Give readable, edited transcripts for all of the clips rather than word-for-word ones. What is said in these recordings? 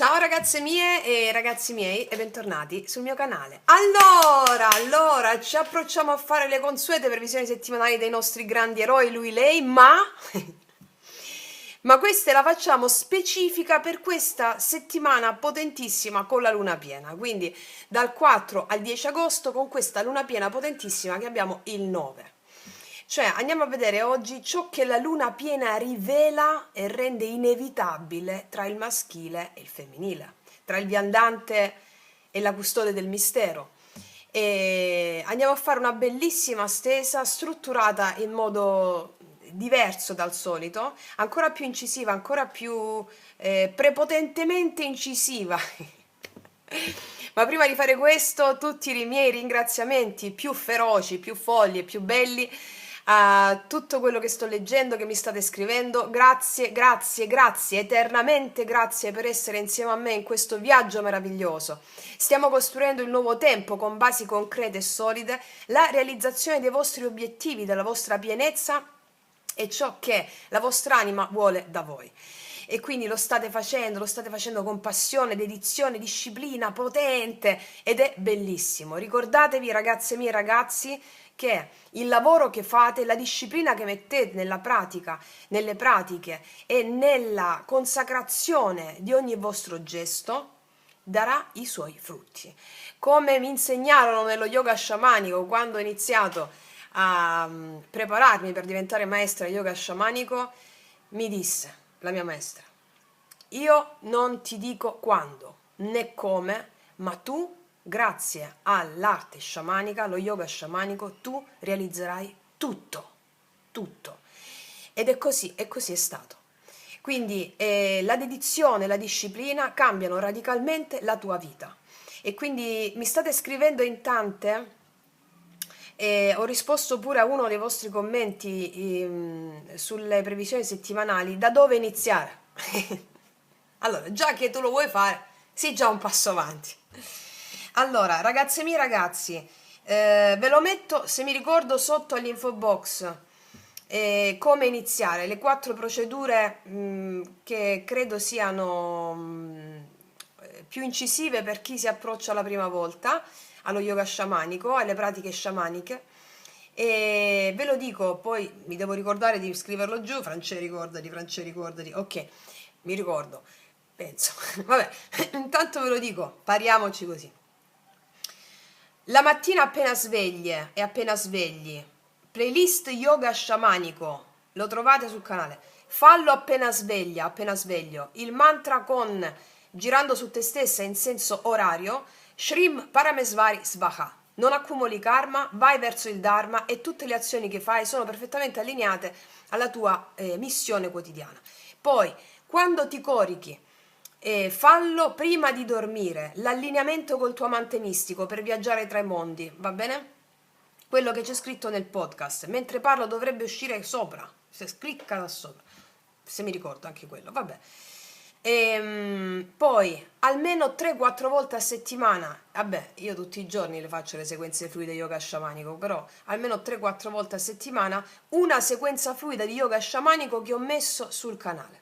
Ciao ragazze mie e ragazzi miei e bentornati sul mio canale. Allora, ci approcciamo a fare le consuete previsioni settimanali dei nostri grandi eroi, lui, lei, ma questa la facciamo specifica per questa settimana potentissima con la luna piena, quindi dal 4 al 10 agosto con questa luna piena potentissima che abbiamo il 9. Cioè andiamo a vedere oggi ciò che la luna piena rivela e rende inevitabile tra il maschile e il femminile, tra il viandante e la custode del mistero. E andiamo a fare una bellissima stesa strutturata in modo diverso dal solito, ancora più incisiva, ancora più prepotentemente incisiva. Ma prima di fare questo, tutti i miei ringraziamenti più feroci, più folli e più belli a tutto quello che sto leggendo, che mi state scrivendo. Grazie, eternamente grazie per essere insieme a me in questo viaggio meraviglioso. Stiamo costruendo il nuovo tempo con basi concrete e solide, la realizzazione dei vostri obiettivi, della vostra pienezza e ciò che la vostra anima vuole da voi. E quindi lo state facendo con passione, dedizione, disciplina potente ed è bellissimo. Ricordatevi, ragazze mie e ragazzi, che il lavoro che fate, la disciplina che mettete nella pratica, nelle pratiche e nella consacrazione di ogni vostro gesto darà i suoi frutti. Come mi insegnarono nello yoga sciamanico quando ho iniziato a prepararmi per diventare maestra di yoga sciamanico, mi disse la mia maestra: io non ti dico quando né come, ma tu, grazie all'arte sciamanica, allo yoga sciamanico, tu realizzerai tutto. Ed è così è stato. Quindi la dedizione, la disciplina cambiano radicalmente la tua vita. E quindi mi state scrivendo in tante. Ho risposto pure a uno dei vostri commenti sulle previsioni settimanali, da dove iniziare? Allora, già che tu lo vuoi fare, sii già un passo avanti. Allora, ragazze mie, ragazzi, ve lo metto, se mi ricordo, sotto all'info box come iniziare, le 4 procedure che credo siano più incisive per chi si approccia la prima volta allo yoga sciamanico, alle pratiche sciamaniche. E ve lo dico, poi mi devo ricordare di scriverlo giù. Francesco, ricordati, ok, mi ricordo, penso. Vabbè, intanto ve lo dico, pariamoci così. La mattina appena svegli, playlist yoga sciamanico, lo trovate sul canale. Fallo appena sveglio, il mantra con girando su te stessa in senso orario, Shrim Paramesvari Svaha. Non accumuli karma, vai verso il dharma e tutte le azioni che fai sono perfettamente allineate alla tua missione quotidiana. Poi, quando ti corichi, fallo prima di dormire, l'allineamento col tuo amante mistico per viaggiare tra i mondi, va bene? Quello che c'è scritto nel podcast, mentre parlo dovrebbe uscire sopra, se clicca da sopra, se mi ricordo anche quello, vabbè. Poi almeno 3-4 volte a settimana, vabbè, io tutti i giorni le faccio le sequenze fluide yoga sciamanico, però almeno 3-4 volte a settimana una sequenza fluida di yoga sciamanico che ho messo sul canale.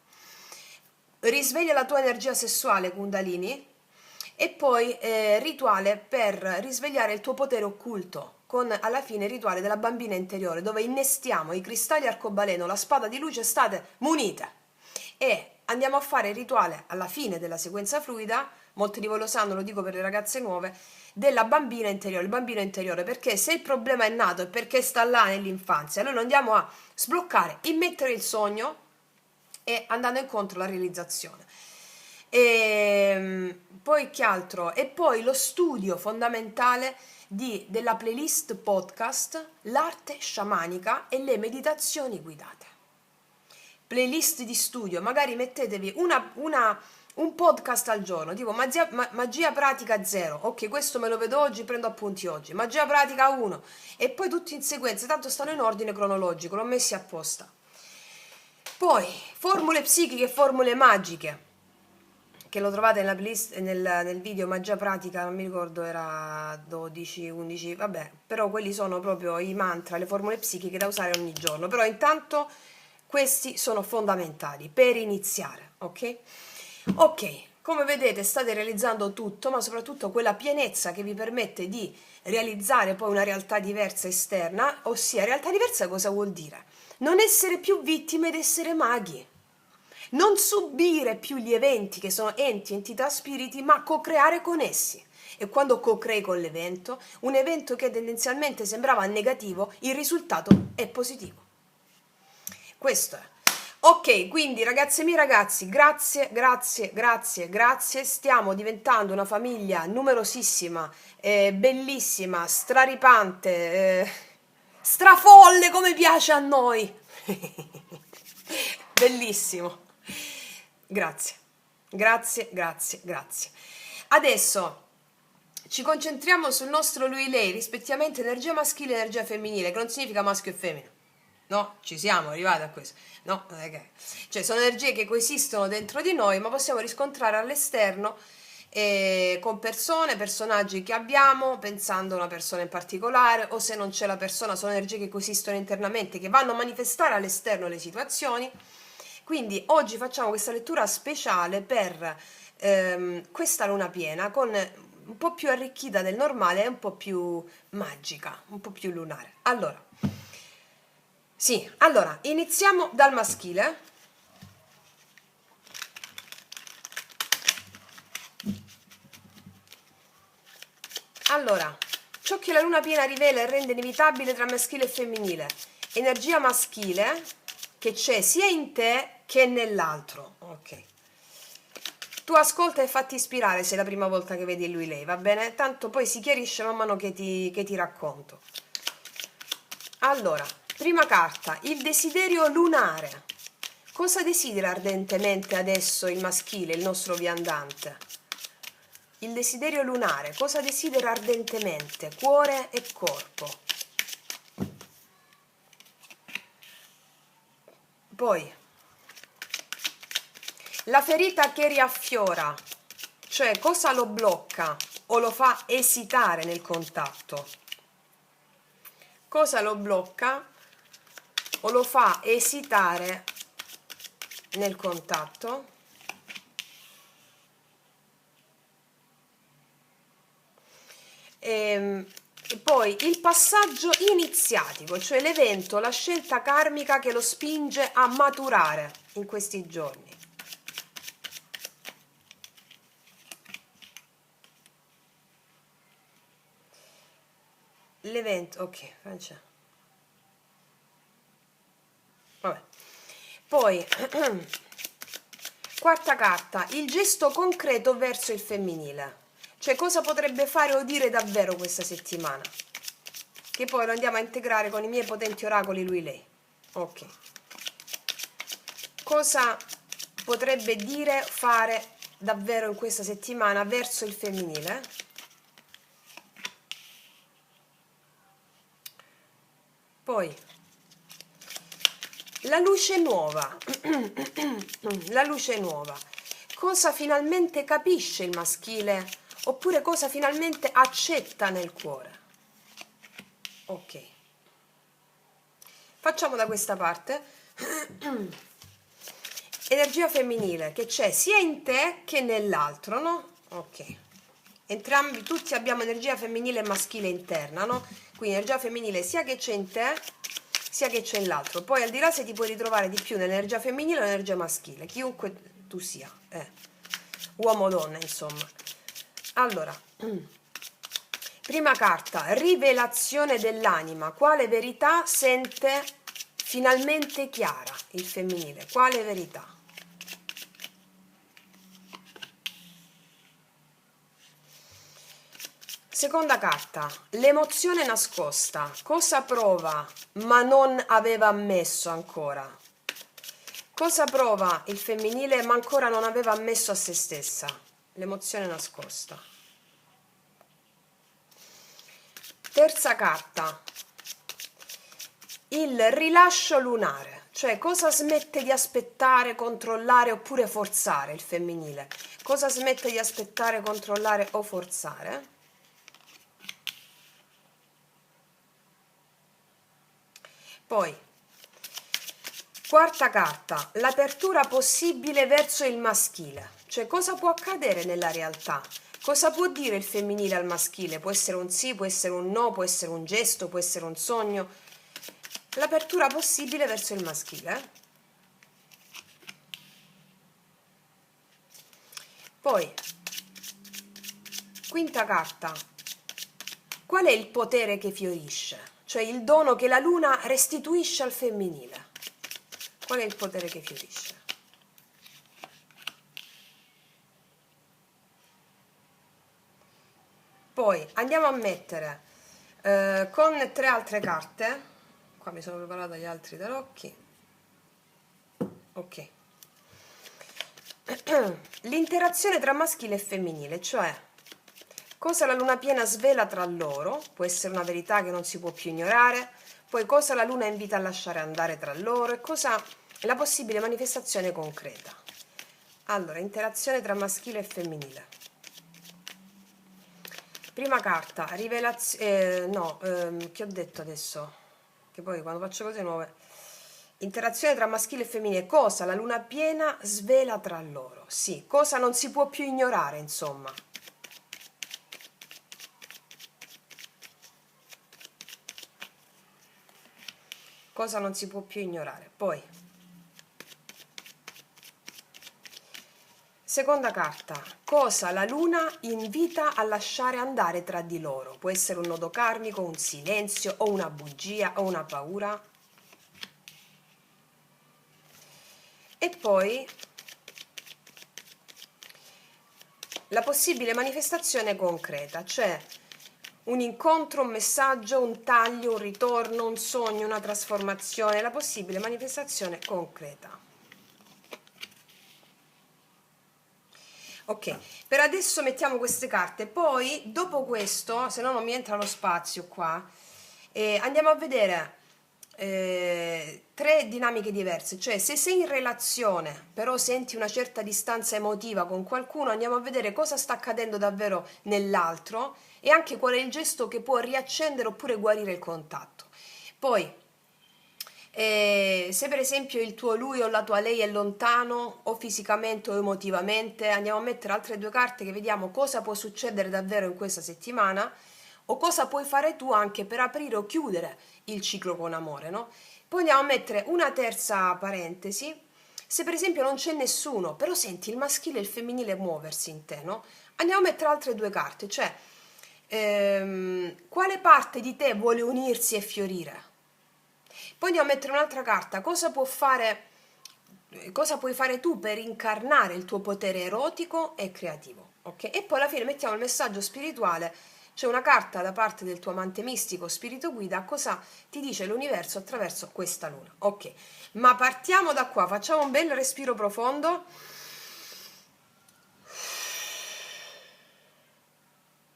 Risveglia la tua energia sessuale, Kundalini, e poi rituale per risvegliare il tuo potere occulto, con alla fine il rituale della bambina interiore, dove innestiamo i cristalli arcobaleno, la spada di luce, state munite. E andiamo a fare il rituale alla fine della sequenza fluida, molti di voi lo sanno, lo dico per le ragazze nuove, della bambina interiore, il bambino interiore, perché se il problema è nato e perché sta là nell'infanzia, noi lo andiamo a sbloccare, immettere il sogno e andando incontro alla realizzazione. E poi che altro? E poi lo studio fondamentale della playlist podcast, l'arte sciamanica e le meditazioni guidate. Playlist di studio, magari mettetevi un podcast al giorno, tipo magia pratica 0, ok, questo me lo vedo oggi, prendo appunti oggi, magia pratica 1 e poi tutti in sequenza, tanto stanno in ordine cronologico, l'ho messi apposta. Poi formule psichiche e formule magiche, che lo trovate nella playlist, nel video magia pratica, non mi ricordo, era 12, 11, vabbè, però quelli sono proprio i mantra, le formule psichiche da usare ogni giorno, però intanto questi sono fondamentali per iniziare, ok? Ok, Come vedete state realizzando tutto, ma soprattutto quella pienezza che vi permette di realizzare poi una realtà diversa esterna, ossia realtà diversa cosa vuol dire? Non essere più vittime ed essere maghi. Non subire più gli eventi che sono enti, entità, spiriti, ma co-creare con essi. E quando co-crei con l'evento, un evento che tendenzialmente sembrava negativo, il risultato è positivo. Questo è. Ok, quindi ragazze mie ragazzi, grazie, grazie, grazie, grazie. Stiamo diventando una famiglia numerosissima, bellissima, straripante, strafolle come piace a noi. Bellissimo. Grazie, grazie, grazie, grazie. Adesso ci concentriamo sul nostro lui-lei, rispettivamente energia maschile e energia femminile, che non significa maschio e femmina. No, ci siamo arrivati a questo. No, non è che... Cioè, sono energie che coesistono dentro di noi, ma possiamo riscontrare all'esterno con persone, personaggi che abbiamo, pensando a una persona in particolare, o se non c'è la persona, sono energie che coesistono internamente, che vanno a manifestare all'esterno le situazioni. Quindi oggi facciamo questa lettura speciale per questa luna piena, con un po' più arricchita del normale e un po' più magica, un po' più lunare. Allora, sì, allora, iniziamo dal maschile. Allora, ciò che la luna piena rivela e rende inevitabile tra maschile e femminile. Energia maschile che c'è sia in te che nell'altro. Ok. Tu ascolta e fatti ispirare se è la prima volta che vedi lui lei, va bene? Tanto poi si chiarisce man mano che ti racconto. Allora, prima carta, il desiderio lunare. Cosa desidera ardentemente adesso il maschile, il nostro viandante? Il desiderio lunare, cosa desidera ardentemente? Cuore e corpo. Poi, la ferita che riaffiora, cioè cosa lo blocca o lo fa esitare nel contatto? Cosa lo blocca o lo fa esitare nel contatto? E poi il passaggio iniziatico, cioè l'evento, la scelta karmica che lo spinge a maturare in questi giorni. L'evento, ok, Francesco. Vabbè. Poi, quarta carta, il gesto concreto verso il femminile. Cioè cosa potrebbe fare o dire davvero questa settimana? Che poi lo andiamo a integrare con i miei potenti oracoli lui-lei. Ok. Cosa potrebbe dire, fare davvero in questa settimana verso il femminile? Poi la luce nuova. La luce nuova. Cosa finalmente capisce il maschile oppure cosa finalmente accetta nel cuore? Ok. Facciamo da questa parte. Energia femminile che c'è sia in te che nell'altro, no? Ok. Entrambi, tutti abbiamo energia femminile e maschile interna, no? Quindi energia femminile sia che c'è in te, sia che c'è in l'altro. Poi al di là se ti puoi ritrovare di più nell'energia femminile o nell'energia maschile, chiunque tu sia, uomo o donna, insomma. Allora, prima carta, rivelazione dell'anima. Quale verità sente finalmente chiara il femminile? Quale verità? Seconda carta, l'emozione nascosta. Cosa prova ma non aveva ammesso ancora? Cosa prova il femminile ma ancora non aveva ammesso a se stessa? L'emozione nascosta. Terza carta, il rilascio lunare. Cioè cosa smette di aspettare, controllare oppure forzare il femminile? Cosa smette di aspettare, controllare o forzare? Poi, quarta carta, l'apertura possibile verso il maschile. Cioè, cosa può accadere nella realtà? Cosa può dire il femminile al maschile? Può essere un sì, può essere un no, può essere un gesto, può essere un sogno. L'apertura possibile verso il maschile. Poi, quinta carta. Qual è il potere che fiorisce? Cioè il dono che la luna restituisce al femminile. Qual è il potere che fiorisce? Poi andiamo a mettere con 3 altre carte. Qua mi sono preparata gli altri tarocchi. Ok. L'interazione tra maschile e femminile, cioè cosa la luna piena svela tra loro, può essere una verità che non si può più ignorare, poi cosa la luna invita a lasciare andare tra loro e cosa la possibile manifestazione concreta. Allora, interazione tra maschile e femminile. Prima carta, rivelazione, che ho detto adesso? Che poi quando faccio cose nuove. Interazione tra maschile e femminile, cosa la luna piena svela tra loro. Sì, cosa non si può più ignorare, insomma. Cosa non si può più ignorare. Poi, seconda carta, cosa la luna invita a lasciare andare tra di loro. Può essere un nodo karmico, un silenzio, o una bugia, o una paura. E poi la possibile manifestazione concreta, cioè un incontro, un messaggio, un taglio, un ritorno, un sogno, una trasformazione, la possibile manifestazione concreta. Ok, per adesso mettiamo queste carte, poi dopo questo, se no non mi entra lo spazio qua, andiamo a vedere 3 dinamiche diverse, cioè se sei in relazione però senti una certa distanza emotiva con qualcuno, andiamo a vedere cosa sta accadendo davvero nell'altro e anche qual è il gesto che può riaccendere oppure guarire il contatto. Poi se per esempio il tuo lui o la tua lei è lontano o fisicamente o emotivamente, andiamo a mettere altre 2 carte che vediamo cosa può succedere davvero in questa settimana o cosa puoi fare tu anche per aprire o chiudere il ciclo con amore, no? Poi andiamo a mettere una terza parentesi, se per esempio non c'è nessuno, però senti il maschile e il femminile muoversi in te, no? Andiamo a mettere altre 2 carte, cioè quale parte di te vuole unirsi e fiorire? Poi andiamo a mettere un'altra carta, cosa puoi fare tu per incarnare il tuo potere erotico e creativo, ok? E poi alla fine mettiamo il messaggio spirituale, c'è una carta da parte del tuo amante mistico, spirito guida, cosa ti dice l'universo attraverso questa luna, ok? Ma partiamo da qua, facciamo un bel respiro profondo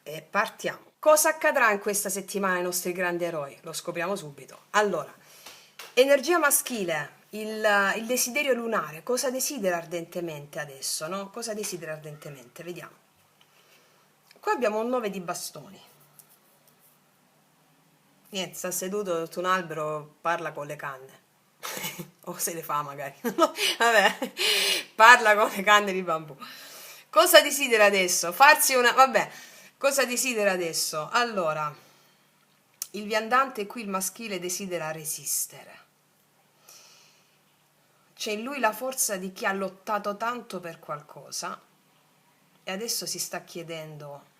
e partiamo. Cosa accadrà in questa settimana ai nostri grandi eroi? Lo scopriamo subito. Allora, energia maschile, il desiderio lunare, cosa desidera ardentemente adesso, no? Cosa desidera ardentemente? Vediamo. Qua abbiamo un 9 di bastoni. Niente, sta seduto sotto un albero, parla con le canne. O se le fa magari. Vabbè, parla con le canne di bambù. Cosa desidera adesso? Farsi una... Vabbè, cosa desidera adesso? Allora, il viandante qui, il maschile, desidera resistere. C'è in lui la forza di chi ha lottato tanto per qualcosa e adesso si sta chiedendo: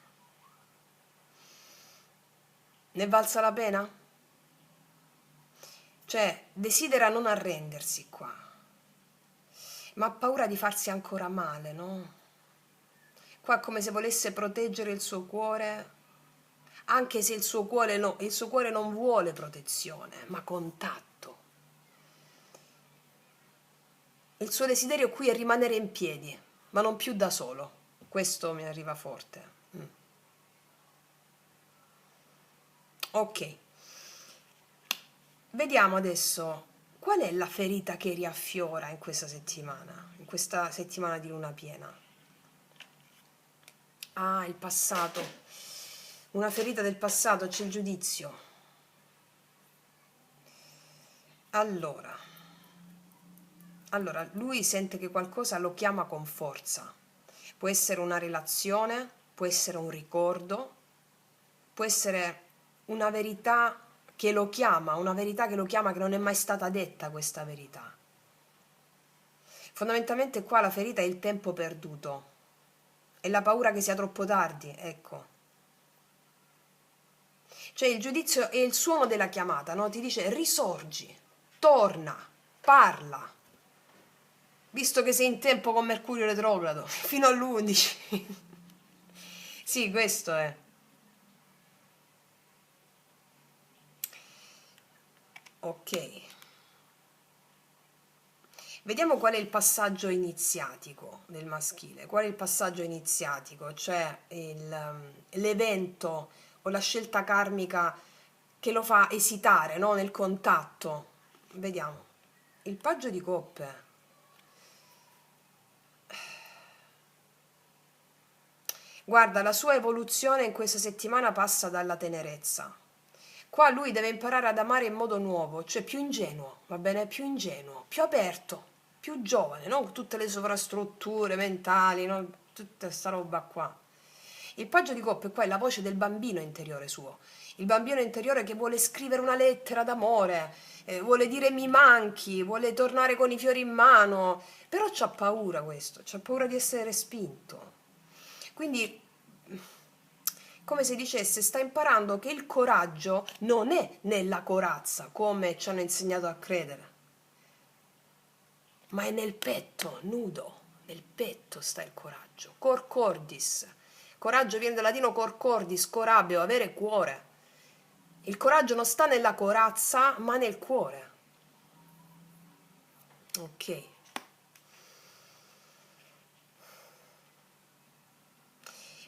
ne valsa la pena? Cioè, desidera non arrendersi qua, ma ha paura di farsi ancora male, no? Qua è come se volesse proteggere il suo cuore, anche se il suo cuore, no, il suo cuore non vuole protezione, ma contatto. Il suo desiderio qui è rimanere in piedi, ma non più da solo. Questo mi arriva forte. Ok. Vediamo adesso qual è la ferita che riaffiora in questa settimana di luna piena. Ah, il passato. Una ferita del passato, c'è il giudizio. Allora, lui sente che qualcosa lo chiama con forza. può essere una relazione, può essere un ricordo, può essere una verità che lo chiama, una verità che lo chiama, che non è mai stata detta questa verità. Fondamentalmente qua la ferita è il tempo perduto, è la paura che sia troppo tardi, ecco. Cioè il giudizio è il suono della chiamata, no? Ti dice risorgi, torna, parla, visto che sei in tempo con Mercurio retrogrado, fino all'11. Sì, questo è. Ok. Vediamo qual è il passaggio iniziatico del maschile. Qual è il passaggio iniziatico? Cioè l'evento o la scelta karmica che lo fa esitare, no? Nel contatto. Vediamo. Il paggio di coppe. Guarda, la sua evoluzione in questa settimana passa dalla tenerezza. Qua lui deve imparare ad amare in modo nuovo, cioè più ingenuo, va bene? Più ingenuo, più aperto, più giovane, non tutte le sovrastrutture mentali, no? Tutta questa roba qua. Il paggio di coppe qua è la voce del bambino interiore suo, il bambino interiore che vuole scrivere una lettera d'amore, vuole dire mi manchi, vuole tornare con i fiori in mano, però c'ha paura questo, c'ha paura di essere respinto. Quindi, come se dicesse, sta imparando che il coraggio non è nella corazza, come ci hanno insegnato a credere, ma è nel petto, nudo, nel petto sta il coraggio. Cor cordis. Coraggio viene dal latino cor cordis, corabeo, avere cuore. Il coraggio non sta nella corazza, ma nel cuore. Ok.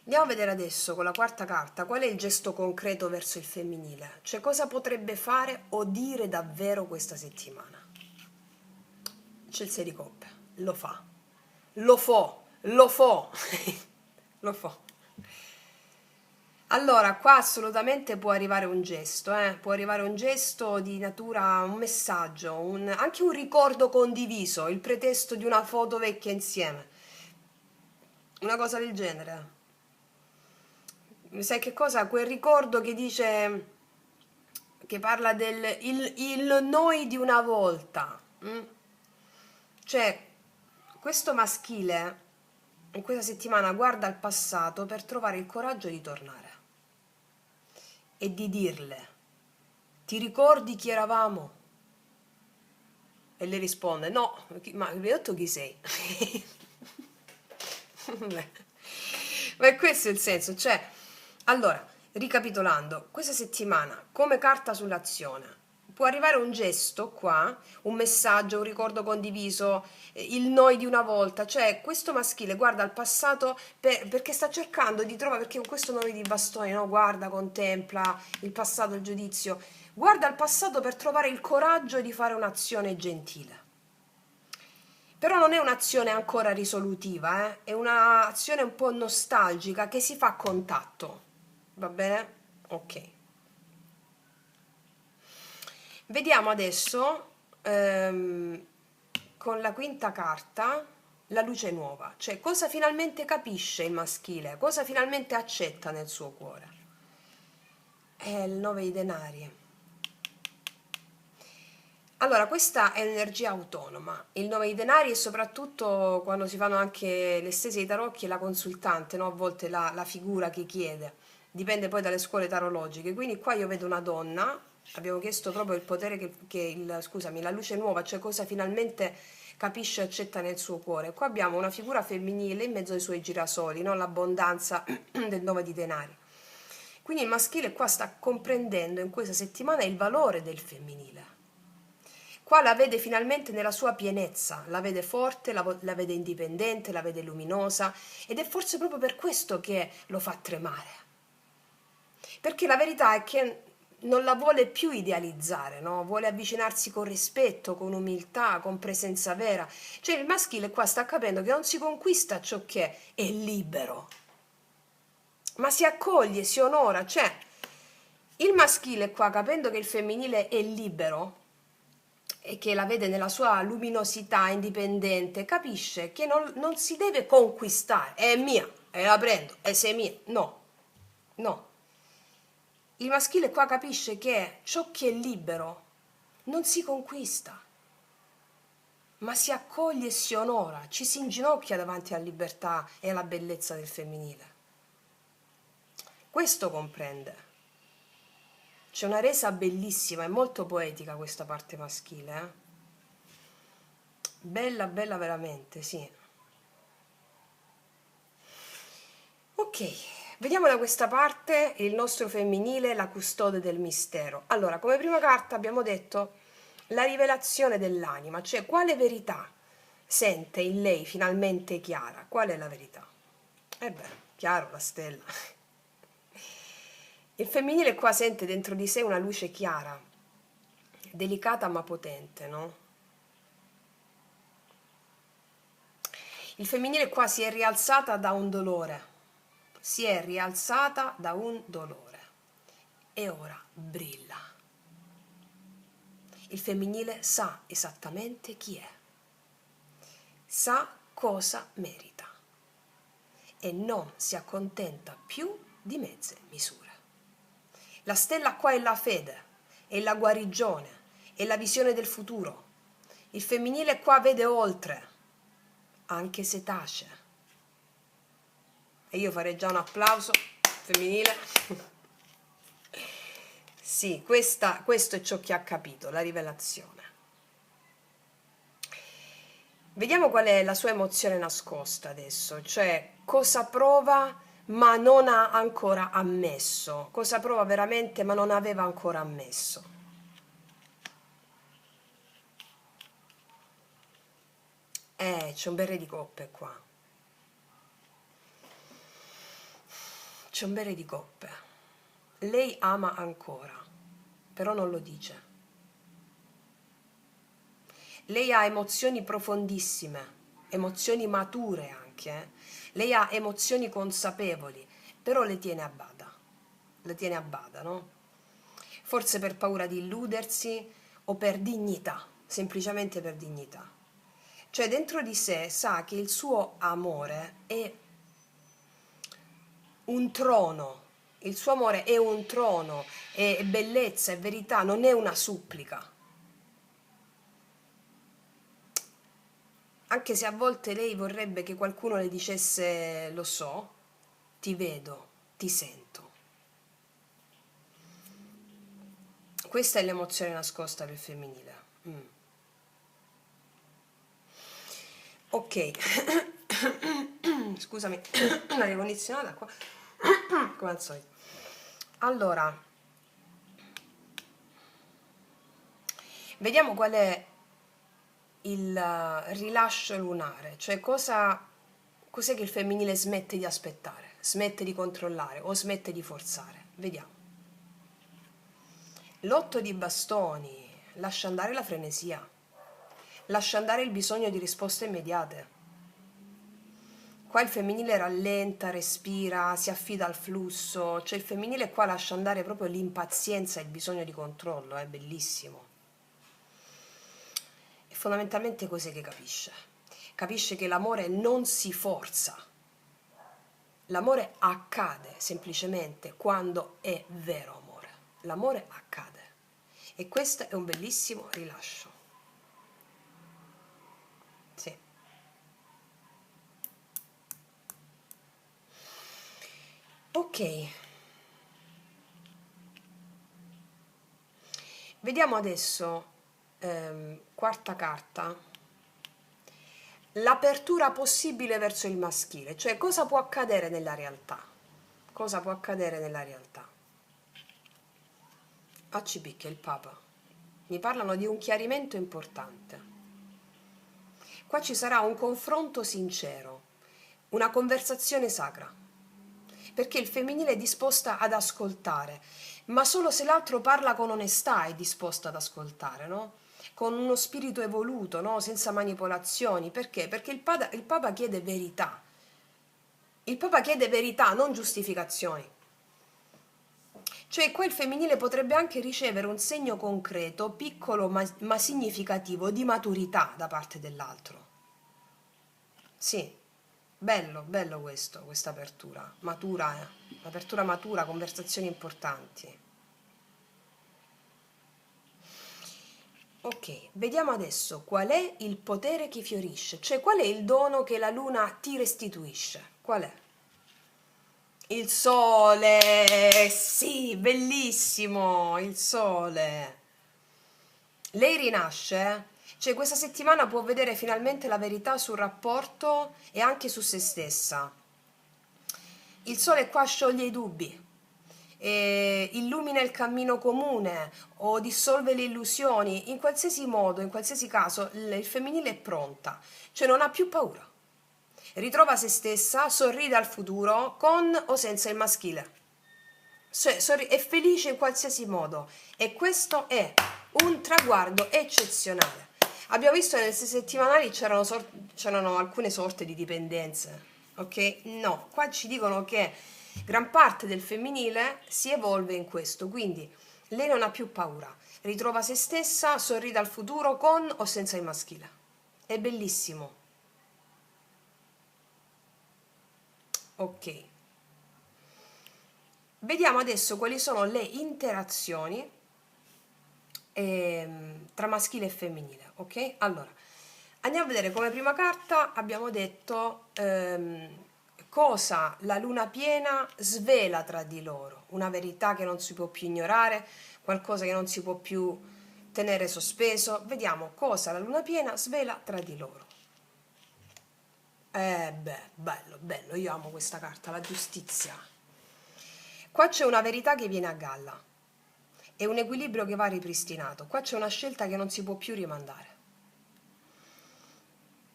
Andiamo a vedere adesso con la quarta carta qual è il gesto concreto verso il femminile, cioè cosa potrebbe fare o dire davvero questa settimana. C'è il 6 di coppe, lo fa, lo fo, lo fo, lo fo. Allora, qua assolutamente può arrivare un gesto, può arrivare un gesto di natura, un messaggio, anche un ricordo condiviso, il pretesto di una foto vecchia insieme, una cosa del genere. Sai che cosa? Quel ricordo che dice, che parla del il noi di una volta. Cioè, questo maschile in questa settimana guarda al passato per trovare il coraggio di tornare e di dirle, ti ricordi chi eravamo? E le risponde, no, ma mi hai detto chi sei? Ma questo è il senso, cioè, allora, ricapitolando, questa settimana, come carta sull'azione, può arrivare un gesto qua, un messaggio, un ricordo condiviso, il noi di una volta, cioè questo maschile guarda al passato perché sta cercando di trovare, perché con questo 9 di bastoni, no? Guarda, contempla il passato, il giudizio, guarda al passato per trovare il coraggio di fare un'azione gentile. Però non è un'azione ancora risolutiva, è un'azione un po' nostalgica che si fa a contatto. Va bene? Ok. Vediamo adesso con la quinta carta la luce nuova, cioè cosa finalmente capisce il maschile, cosa finalmente accetta nel suo cuore. È il 9 di denari. Allora, questa è un'energia autonoma. Il 9 di denari e soprattutto quando si fanno anche le stese dei tarocchi e la consultante, no? A volte la figura che chiede, dipende poi dalle scuole tarologiche. Quindi qua io vedo una donna, abbiamo chiesto proprio il potere scusami, la luce nuova, cioè cosa finalmente capisce e accetta nel suo cuore. Qua abbiamo una figura femminile in mezzo ai suoi girasoli, no? L'abbondanza del 9 di denari. Quindi il maschile qua sta comprendendo in questa settimana il valore del femminile. Qua la vede finalmente nella sua pienezza, la vede forte, la vede indipendente, la vede luminosa ed è forse proprio per questo che lo fa tremare. Perché la verità è che non la vuole più idealizzare, no? Vuole avvicinarsi con rispetto, con umiltà, con presenza vera. Cioè il maschile qua sta capendo che non si conquista ciò che è libero, ma si accoglie, si onora. Cioè il maschile qua, capendo che il femminile è libero, e che la vede nella sua luminosità indipendente, capisce che non si deve conquistare, è mia, e la prendo, e sei mia. No, no. Il maschile qua capisce che ciò che è libero non si conquista, ma si accoglie e si onora, ci si inginocchia davanti alla libertà e alla bellezza del femminile. Questo comprende. C'è una resa bellissima, è molto poetica questa parte maschile, eh? Bella, bella veramente, sì. Ok, vediamo da questa parte il nostro femminile, la custode del mistero. Allora, come prima carta abbiamo detto la rivelazione dell'anima, cioè quale verità sente in lei finalmente Chiara. Qual è la verità? Chiaro, la stella. Il femminile qua sente dentro di sé una luce chiara, delicata ma potente, no? Il femminile qua si è rialzata da un dolore, si è rialzata da un dolore e ora brilla. Il femminile sa esattamente chi è, sa cosa merita e non si accontenta più di mezze misure. La stella qua è la fede, è la guarigione, è la visione del futuro. Il femminile qua vede oltre, anche se tace. E io farei già un applauso femminile. Sì, questo è ciò che ha capito, la rivelazione. Vediamo qual è la sua emozione nascosta adesso, cioè cosa prova ma non ha ancora ammesso, cosa prova veramente ma non aveva ancora ammesso. C'è un bel re di coppe qua. C'è un bel re di coppe. Lei ama ancora, però non lo dice. Lei ha emozioni profondissime, emozioni mature anche, eh? Lei ha emozioni consapevoli, però le tiene a bada. Le tiene a bada, no? Forse per paura di illudersi o per dignità, semplicemente per dignità. Cioè dentro di sé sa che il suo amore è un trono, il suo amore è un trono, è bellezza, è verità, non è una supplica. Anche se a volte lei vorrebbe che qualcuno le dicesse lo so, ti vedo, ti sento. Questa è l'emozione nascosta del femminile. Ok, scusami, l'aria condizionata qua, come al solito. Allora, vediamo qual è il rilascio lunare, cioè cos'è che il femminile smette di aspettare, smette di controllare o smette di forzare. Vediamo. L'otto di bastoni lascia andare la frenesia, lascia andare il bisogno di risposte immediate. Qua il femminile rallenta, respira, si affida al flusso, cioè il femminile qua lascia andare proprio l'impazienza e il bisogno di controllo, è bellissimo. E fondamentalmente cos'è che capisce? Capisce che l'amore non si forza, l'amore accade semplicemente quando è vero amore, l'amore accade e questo è un bellissimo rilascio. Sì. Ok, vediamo adesso, quarta carta, l'apertura possibile verso il maschile, cioè cosa può accadere nella realtà. Cosa può accadere nella realtà? Ci picchia il Papa. Mi parlano di un chiarimento importante. Qua ci sarà un confronto sincero, una conversazione sacra, perché il femminile è disposta ad ascoltare, ma solo se l'altro parla con onestà è disposta ad ascoltare, no? Con uno spirito evoluto, no? Senza manipolazioni. Perché? Perché il Papa chiede verità. Il Papa chiede verità, non giustificazioni. Cioè qua il femminile potrebbe anche ricevere un segno concreto, piccolo ma significativo, di maturità da parte dell'altro. Sì, bello, bello questo, questa apertura, matura, apertura matura, conversazioni importanti. Ok, vediamo adesso qual è il potere che fiorisce, cioè qual è il dono che la luna ti restituisce, qual è? Il sole, sì, bellissimo, il sole. Lei rinasce, cioè questa settimana può vedere finalmente la verità sul rapporto e anche su se stessa. Il sole qua scioglie i dubbi, illumina il cammino comune o dissolve le illusioni. In qualsiasi modo, in qualsiasi caso, il femminile è pronta, cioè non ha più paura. Ritrova se stessa, sorride al futuro con o senza il maschile. È felice in qualsiasi modo e questo è un traguardo eccezionale. Abbiamo visto che nelle settimanali c'erano alcune sorte di dipendenze, ok? No, qua ci dicono che gran parte del femminile si evolve in questo, quindi lei non ha più paura, ritrova se stessa, sorride al futuro con o senza il maschile. È bellissimo. Ok. Vediamo adesso quali sono le interazioni tra maschile e femminile, ok? Allora, andiamo a vedere come prima carta abbiamo detto cosa la luna piena svela tra di loro, una verità che non si può più ignorare, qualcosa che non si può più tenere sospeso. Vediamo cosa la luna piena svela tra di loro. Beh, bello, bello, io amo questa carta, la giustizia. Qua c'è una verità che viene a galla, è un equilibrio che va ripristinato, qua c'è una scelta che non si può più rimandare.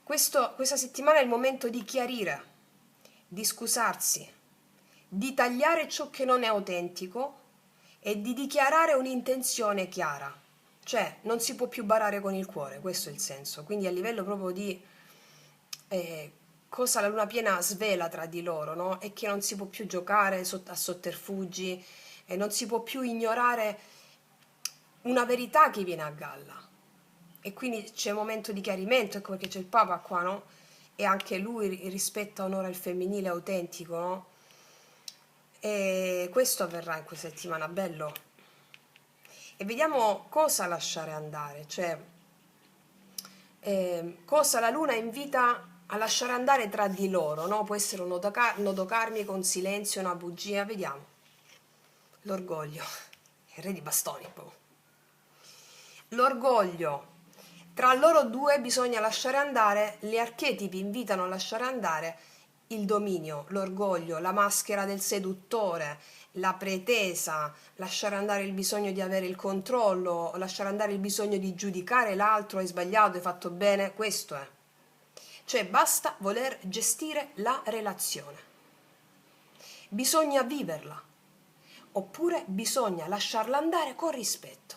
Questa settimana è il momento di chiarire, di scusarsi, di tagliare ciò che non è autentico e di dichiarare un'intenzione chiara. Cioè, non si può più barare con il cuore, questo è il senso. Quindi a livello proprio di cosa la luna piena svela tra di loro, no? E che non si può più giocare a sotterfugi, e non si può più ignorare una verità che viene a galla. E quindi c'è un momento di chiarimento, ecco perché c'è il Papa qua, no? E anche lui rispetta e onora il femminile autentico, no? E questo avverrà in questa settimana, bello. E vediamo cosa lasciare andare, cioè cosa la luna invita a lasciare andare tra di loro, no? Può essere un nodo karmico, un silenzio, una bugia, vediamo. L'orgoglio, il re di bastoni, proprio. L'orgoglio. Tra loro due bisogna lasciare andare, gli archetipi invitano a lasciare andare il dominio, l'orgoglio, la maschera del seduttore, la pretesa, lasciare andare il bisogno di avere il controllo, lasciare andare il bisogno di giudicare l'altro, hai sbagliato, hai fatto bene, questo è. Cioè basta voler gestire la relazione. Bisogna viverla, oppure bisogna lasciarla andare con rispetto.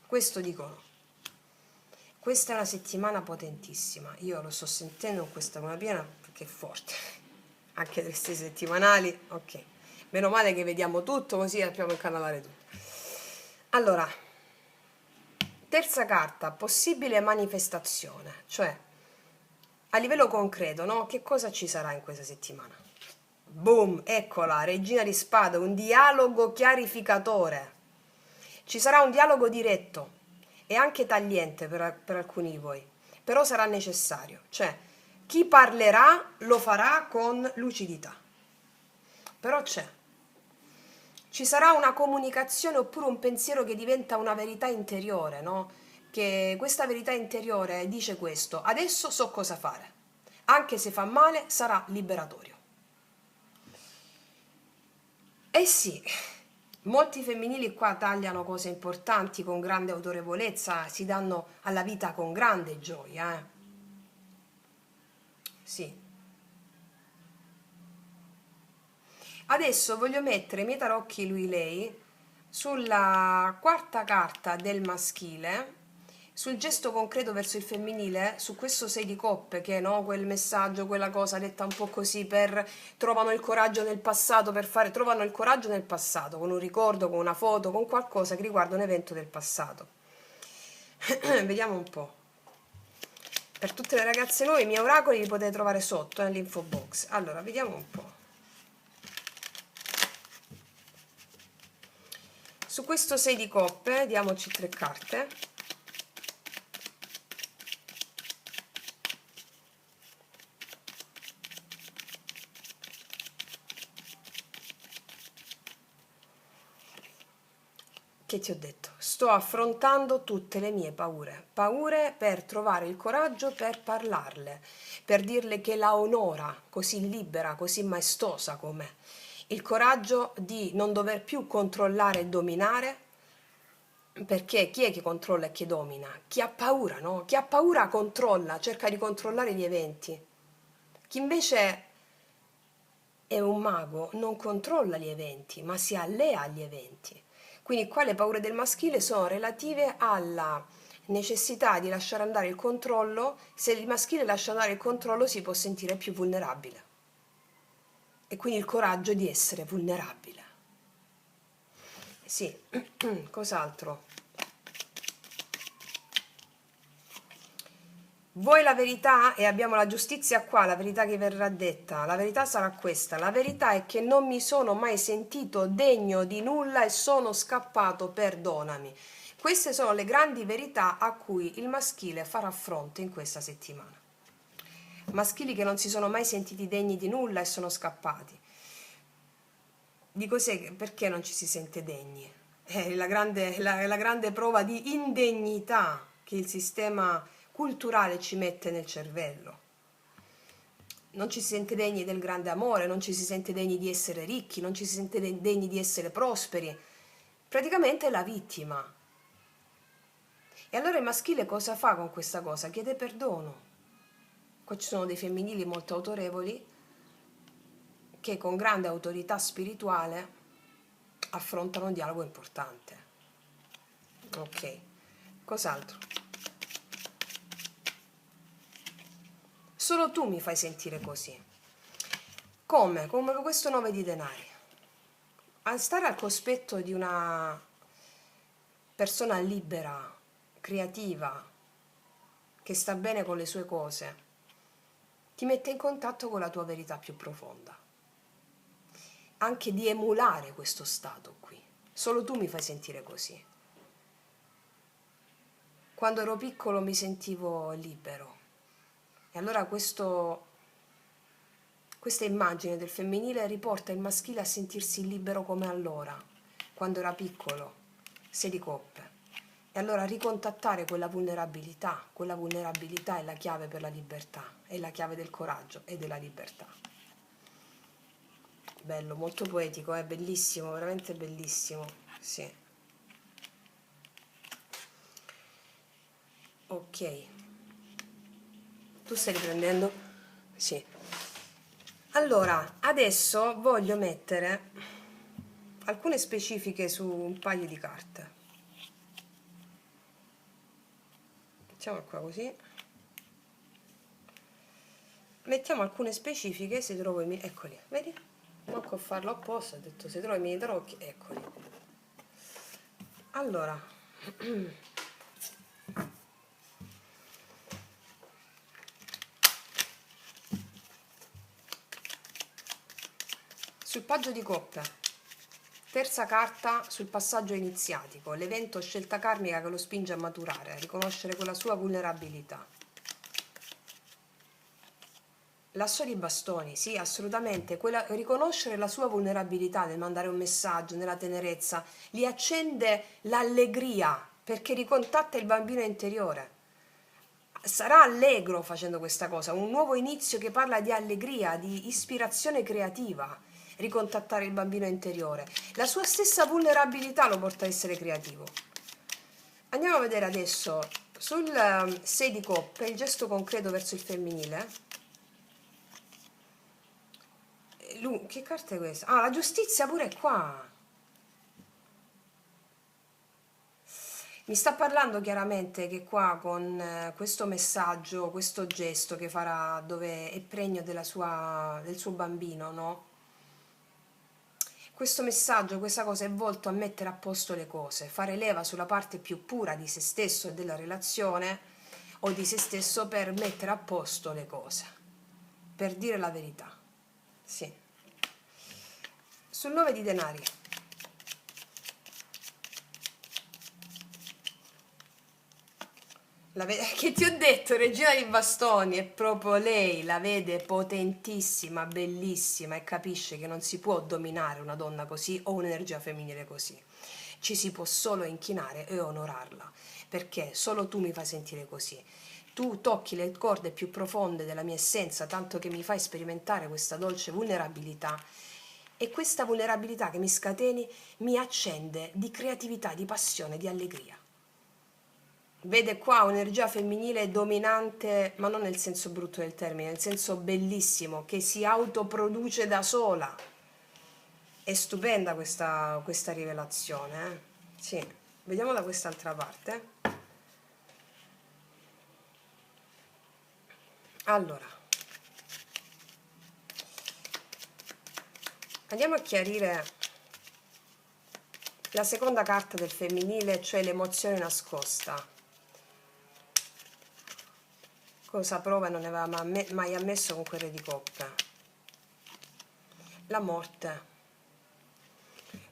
Questo dicono. Questa è una settimana potentissima, io lo sto sentendo in questa luna piena perché è forte, anche queste settimanali, ok, meno male che vediamo tutto così sappiamo incanalare tutto. Allora, terza carta, possibile manifestazione, cioè a livello concreto, no? Che cosa ci sarà in questa settimana? Boom, eccola, regina di spade, un dialogo chiarificatore, ci sarà un dialogo diretto e anche tagliente per alcuni di voi, però sarà necessario, cioè chi parlerà lo farà con lucidità, però ci sarà una comunicazione oppure un pensiero che diventa una verità interiore, no? Che questa verità interiore dice questo, adesso so cosa fare, anche se fa male sarà liberatorio. Eh sì, molti femminili qua tagliano cose importanti con grande autorevolezza, si danno alla vita con grande gioia, eh. Sì. Adesso voglio mettere i miei tarocchi lui lei sulla quarta carta del maschile, sul gesto concreto verso il femminile, su questo 6 di coppe, che no, quel messaggio, quella cosa detta un po' così per trovano il coraggio nel passato per fare, trovano il coraggio nel passato, con un ricordo, con una foto, con qualcosa che riguarda un evento del passato. Vediamo un po'. Per tutte le ragazze nuove, i miei oracoli li potete trovare sotto nell'info box. Allora, vediamo un po'. Su questo 6 di coppe, diamoci 3 carte. Che ti ho detto? Sto affrontando tutte le mie paure, paure per trovare il coraggio per parlarle, per dirle che la onora così libera, così maestosa com'è, il coraggio di non dover più controllare e dominare, perché chi è che controlla e chi domina? Chi ha paura, no? Chi ha paura controlla, cerca di controllare gli eventi. Chi invece è un mago non controlla gli eventi, ma si allea agli eventi. Quindi qua le paure del maschile sono relative alla necessità di lasciare andare il controllo. Se il maschile lascia andare il controllo si può sentire più vulnerabile e quindi il coraggio di essere vulnerabile. Sì, cos'altro? Vuoi la verità? E abbiamo la giustizia qua, la verità che verrà detta. La verità sarà questa. La verità è che non mi sono mai sentito degno di nulla e sono scappato, perdonami. Queste sono le grandi verità a cui il maschile farà fronte in questa settimana. Maschili che non si sono mai sentiti degni di nulla e sono scappati. Di cos'è? Perché non ci si sente degni? È la grande prova di indegnità che il sistema culturale ci mette nel cervello. Non ci si sente degni del grande amore, non ci si sente degni di essere ricchi, non ci si sente degni di essere prosperi. Praticamente è la vittima. E allora il maschile cosa fa con questa cosa? Chiede perdono. Qua ci sono dei femminili molto autorevoli che con grande autorità spirituale affrontano un dialogo importante. Ok, cos'altro? Solo tu mi fai sentire così. Come? Come questo 9 di denari. A stare al cospetto di una persona libera, creativa, che sta bene con le sue cose, ti mette in contatto con la tua verità più profonda. Anche di emulare questo stato qui. Solo tu mi fai sentire così. Quando ero piccolo mi sentivo libero. E allora questa immagine del femminile riporta il maschile a sentirsi libero come allora, quando era piccolo, 6 di coppe. E allora ricontattare quella vulnerabilità è la chiave per la libertà, è la chiave del coraggio e della libertà. Bello, molto poetico, è bellissimo, veramente bellissimo, sì. Ok, tu stai riprendendo? Sì. Allora, adesso voglio mettere alcune specifiche su un paio di carte. Mettiamo qua così. Mettiamo alcune specifiche, se trovo i miei... Eccoli, vedi? Manco a farlo apposta, ho detto se trovo i miei tarocchi, eccoli. Allora, sul paggio di coppe, terza carta sul passaggio iniziatico, l'evento scelta karmica che lo spinge a maturare, a riconoscere quella sua vulnerabilità. L'asso di bastoni, sì, assolutamente, riconoscere la sua vulnerabilità nel mandare un messaggio, nella tenerezza, gli accende l'allegria perché ricontatta il bambino interiore. Sarà allegro facendo questa cosa, un nuovo inizio che parla di allegria, di ispirazione creativa, ricontattare il bambino interiore. La sua stessa vulnerabilità lo porta a essere creativo. Andiamo a vedere adesso sul 6 di coppe il gesto concreto verso il femminile. Che carta è questa? Ah, la giustizia pure è qua. Mi sta parlando chiaramente che qua con questo messaggio, questo gesto che farà dove è pregno del suo bambino, no? Questo messaggio, questa cosa è volto a mettere a posto le cose, fare leva sulla parte più pura di se stesso e della relazione o di se stesso per mettere a posto le cose, per dire la verità. Sì. Sul 9 di denari. Che ti ho detto, regina di bastoni, è proprio lei, la vede potentissima, bellissima e capisce che non si può dominare una donna così o un'energia femminile così. Ci si può solo inchinare e onorarla, perché solo tu mi fai sentire così. Tu tocchi le corde più profonde della mia essenza, tanto che mi fai sperimentare questa dolce vulnerabilità e questa vulnerabilità che mi scateni mi accende di creatività, di passione, di allegria. Vede qua un'energia femminile dominante, ma non nel senso brutto del termine, nel senso bellissimo, che si autoproduce da sola. È stupenda questa rivelazione, eh? Sì, vediamo da quest'altra parte. Allora, andiamo a chiarire la seconda carta del femminile, cioè l'emozione nascosta. Cosa prova e non aveva mai ammesso con quel re di coppe? La morte.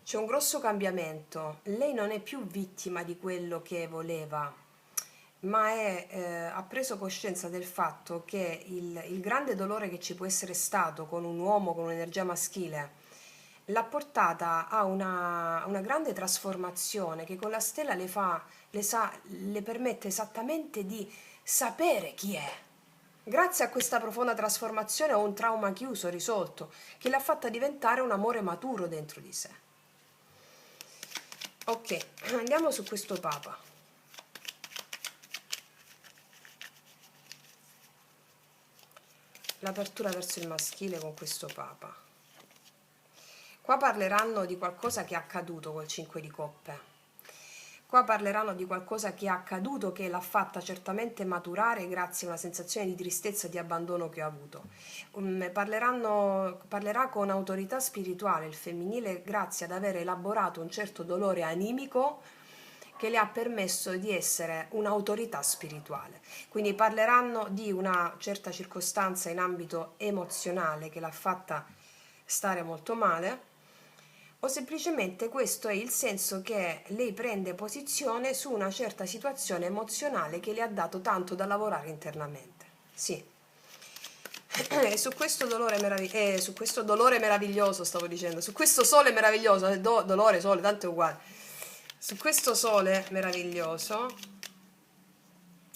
C'è un grosso cambiamento. Lei non è più vittima di quello che voleva, ma ha preso coscienza del fatto che il grande dolore che ci può essere stato con un uomo, con un'energia maschile, l'ha portata a una grande trasformazione che con la stella le permette esattamente di sapere chi è. Grazie a questa profonda trasformazione ho un trauma chiuso, risolto, che l'ha fatta diventare un amore maturo dentro di sé. Ok, andiamo su questo Papa. L'apertura verso il maschile con questo Papa. Qua parleranno di qualcosa che è accaduto col 5 di coppe. Qua parleranno di qualcosa che è accaduto che l'ha fatta certamente maturare grazie a una sensazione di tristezza e di abbandono che ha avuto. Parlerà con autorità spirituale il femminile grazie ad aver elaborato un certo dolore animico che le ha permesso di essere un'autorità spirituale. Quindi parleranno di una certa circostanza in ambito emozionale che l'ha fatta stare molto male, o semplicemente questo è il senso che lei prende posizione su una certa situazione emozionale che le ha dato tanto da lavorare internamente. Sì. E su questo dolore meraviglioso, stavo dicendo, su questo sole meraviglioso, dolore, sole, tanto è uguale. Su questo sole meraviglioso,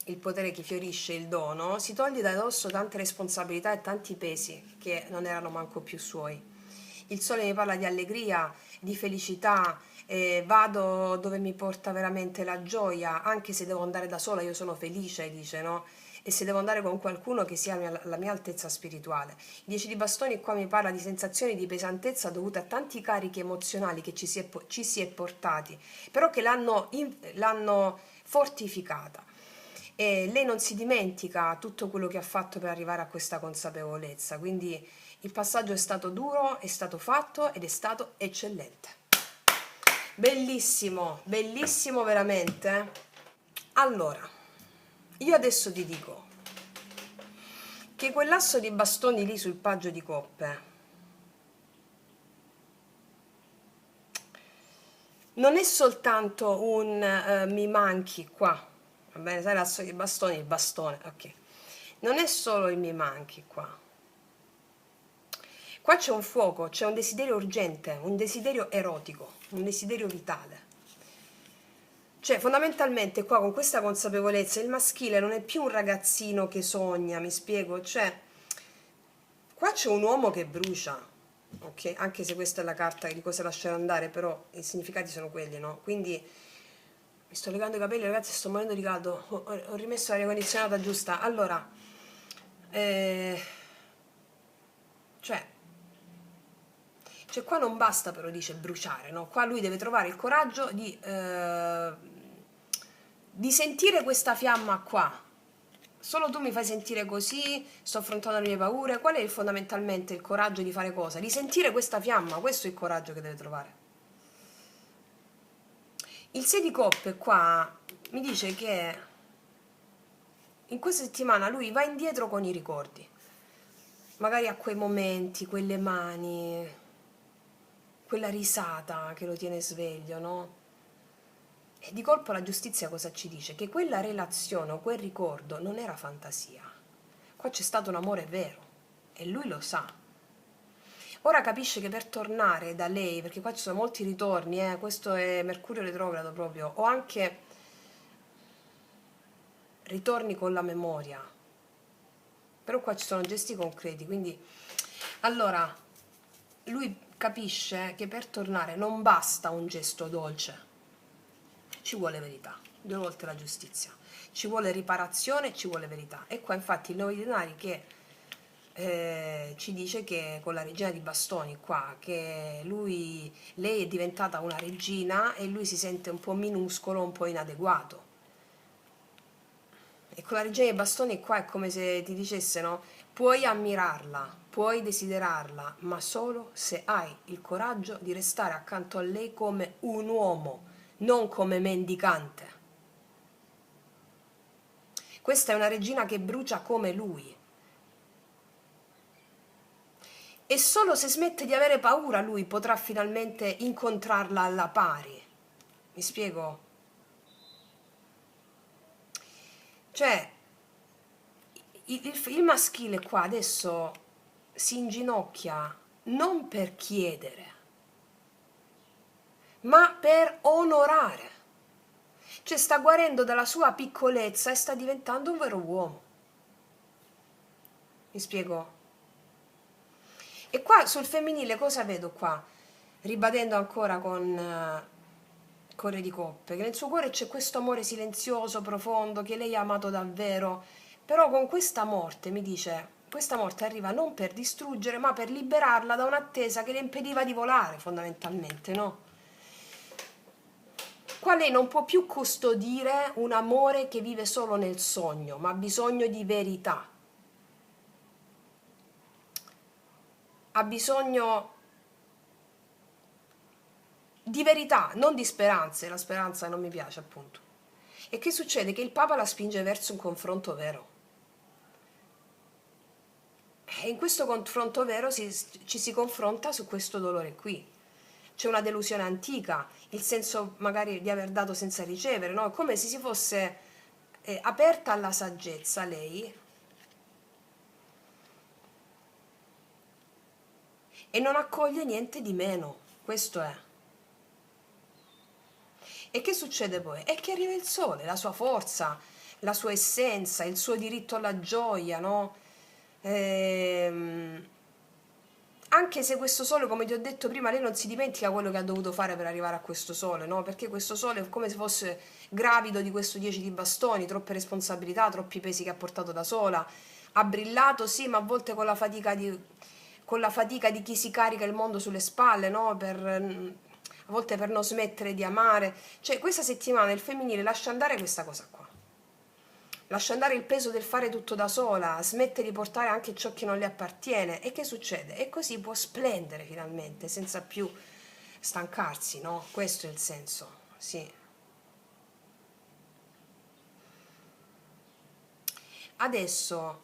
il potere che fiorisce, il dono, si toglie da dosso tante responsabilità e tanti pesi che non erano manco più suoi. Il sole mi parla di allegria, di felicità, vado dove mi porta veramente la gioia, anche se devo andare da sola, io sono felice, dice, no? E se devo andare con qualcuno che sia la mia altezza spirituale. Il 10 di bastoni qua mi parla di sensazioni di pesantezza dovute a tanti carichi emozionali che ci si è portati, però che l'hanno fortificata. E lei non si dimentica tutto quello che ha fatto per arrivare a questa consapevolezza, quindi il passaggio è stato duro, è stato fatto ed è stato eccellente. Bellissimo, bellissimo veramente. Allora, io adesso ti dico che quell'asso di bastoni lì sul paggio di coppe non è soltanto un mi manchi qua, va bene, sai l'asso di bastoni, il bastone, ok. Non è solo il mi manchi qua. Qua c'è un fuoco, c'è un desiderio urgente, un desiderio erotico, un desiderio vitale. Cioè, fondamentalmente qua con questa consapevolezza il maschile non è più un ragazzino che sogna, mi spiego? Cioè, qua c'è un uomo che brucia, ok? Anche se questa è la carta di cosa lasciare andare, però i significati sono quelli, no? Quindi mi sto legando i capelli, ragazzi, sto morendo di caldo, ho rimesso l'aria condizionata giusta. Allora, cioè, qua non basta però, dice, bruciare, no? Qua lui deve trovare il coraggio di di sentire questa fiamma qua. Solo tu mi fai sentire così, sto affrontando le mie paure. Qual è fondamentalmente il coraggio di fare cosa? Di sentire questa fiamma, questo è il coraggio che deve trovare. Il 6 di coppe qua mi dice che in questa settimana lui va indietro con i ricordi, magari a quei momenti, quelle mani, quella risata che lo tiene sveglio, no? E di colpo la giustizia cosa ci dice? Che quella relazione o quel ricordo non era fantasia. Qua c'è stato un amore vero e lui lo sa. Ora capisce che per tornare da lei, perché qua ci sono molti ritorni, questo è Mercurio retrogrado proprio, o anche ritorni con la memoria, però qua ci sono gesti concreti, quindi allora lui capisce che per tornare non basta un gesto dolce, ci vuole verità, due volte la giustizia, ci vuole riparazione, ci vuole verità. E qua infatti il 9 di denari che ci dice che con la regina di bastoni qua, che lei è diventata una regina e lui si sente un po' minuscolo, un po' inadeguato. E con la regina dei bastoni qua è come se ti dicessero: puoi ammirarla, puoi desiderarla, ma solo se hai il coraggio di restare accanto a lei come un uomo, non come mendicante. Questa è una regina che brucia come lui. E solo se smette di avere paura lui potrà finalmente incontrarla alla pari. Mi spiego? Cioè, il maschile qua adesso si inginocchia non per chiedere, ma per onorare. Cioè sta guarendo dalla sua piccolezza e sta diventando un vero uomo. Mi spiego? E qua sul femminile cosa vedo qua? Ribadendo ancora con Re di Coppe, che nel suo cuore c'è questo amore silenzioso, profondo, che lei ha amato davvero, però con questa morte, mi dice, questa morte arriva non per distruggere, ma per liberarla da un'attesa che le impediva di volare, fondamentalmente, no? Qua lei non può più custodire un amore che vive solo nel sogno, ma ha bisogno di verità. Ha bisogno di verità, non di speranze. La speranza non mi piace, appunto. E che succede? Che il Papa la spinge verso un confronto vero. E in questo confronto vero ci si confronta su questo dolore qui. C'è una delusione antica, il senso magari di aver dato senza ricevere, no? È come se si fosse aperta alla saggezza lei e non accoglie niente di meno. Questo è. E che succede poi? È che arriva il sole, la sua forza, la sua essenza, il suo diritto alla gioia, no? Ehm, Anche se questo sole, come ti ho detto prima, lei non si dimentica quello che ha dovuto fare per arrivare a questo sole, no? Perché questo sole è come se fosse gravido di questo 10 di bastoni, troppe responsabilità, troppi pesi che ha portato da sola. Ha brillato, sì, ma a volte con la fatica di chi si carica il mondo sulle spalle, no? A volte per non smettere di amare. Cioè, questa settimana il femminile lascia andare questa cosa qua. Lascia andare il peso del fare tutto da sola, smette di portare anche ciò che non le appartiene. E che succede? E così può splendere finalmente, senza più stancarsi, no? Questo è il senso, sì. Adesso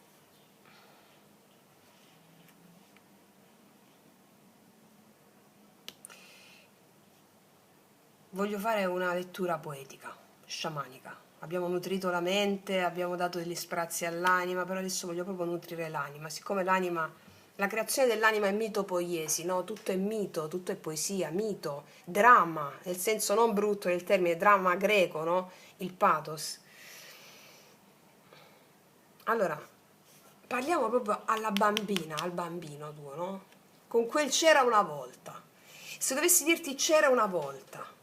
voglio fare una lettura poetica, sciamanica. Abbiamo nutrito la mente, abbiamo dato degli sprazzi all'anima, però adesso voglio proprio nutrire l'anima. Siccome l'anima, la creazione dell'anima è mito-poiesi, no? Tutto è mito, tutto è poesia, mito, dramma, nel senso non brutto del termine, dramma greco, no? Il pathos. Allora, parliamo proprio alla bambina, al bambino tuo, no? Con quel c'era una volta. Se dovessi dirti c'era una volta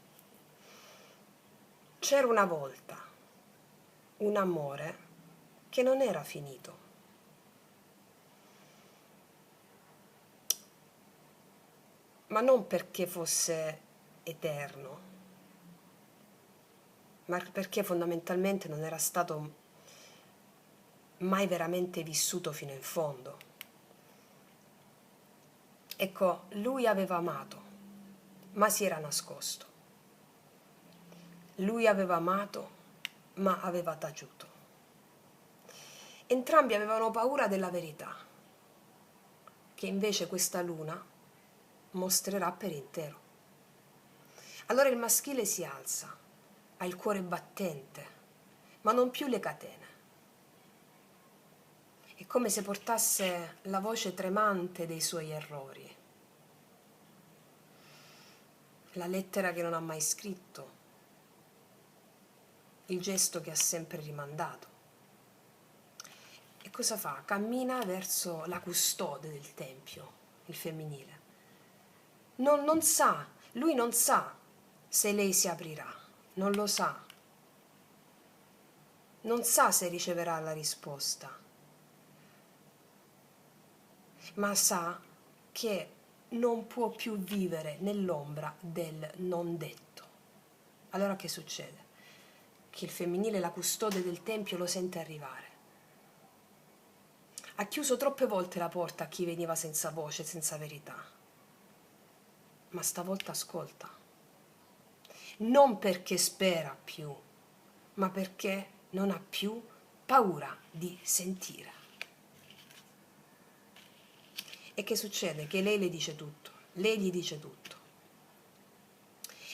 un amore che non era finito, ma non perché fosse eterno, ma perché fondamentalmente non era stato mai veramente vissuto fino in fondo. Ecco, lui aveva amato, ma si era nascosto. Lui aveva amato, ma aveva taciuto. Entrambi avevano paura della verità, che invece questa luna mostrerà per intero. Allora il maschile si alza, ha il cuore battente, ma non più le catene. È come se portasse la voce tremante dei suoi errori, la lettera che non ha mai scritto, il gesto che ha sempre rimandato. E cosa fa? Cammina verso la custode del tempio, il femminile. Non sa, lui non sa se lei si aprirà, non lo sa. Non sa se riceverà la risposta, ma sa che non può più vivere nell'ombra del non detto. Allora che succede? Che il femminile, la custode del tempio, lo sente arrivare. Ha chiuso troppe volte la porta a chi veniva senza voce, senza verità, ma stavolta ascolta. Non perché spera più, ma perché non ha più paura di sentire. E che succede? Che lei le dice tutto, lei gli dice tutto.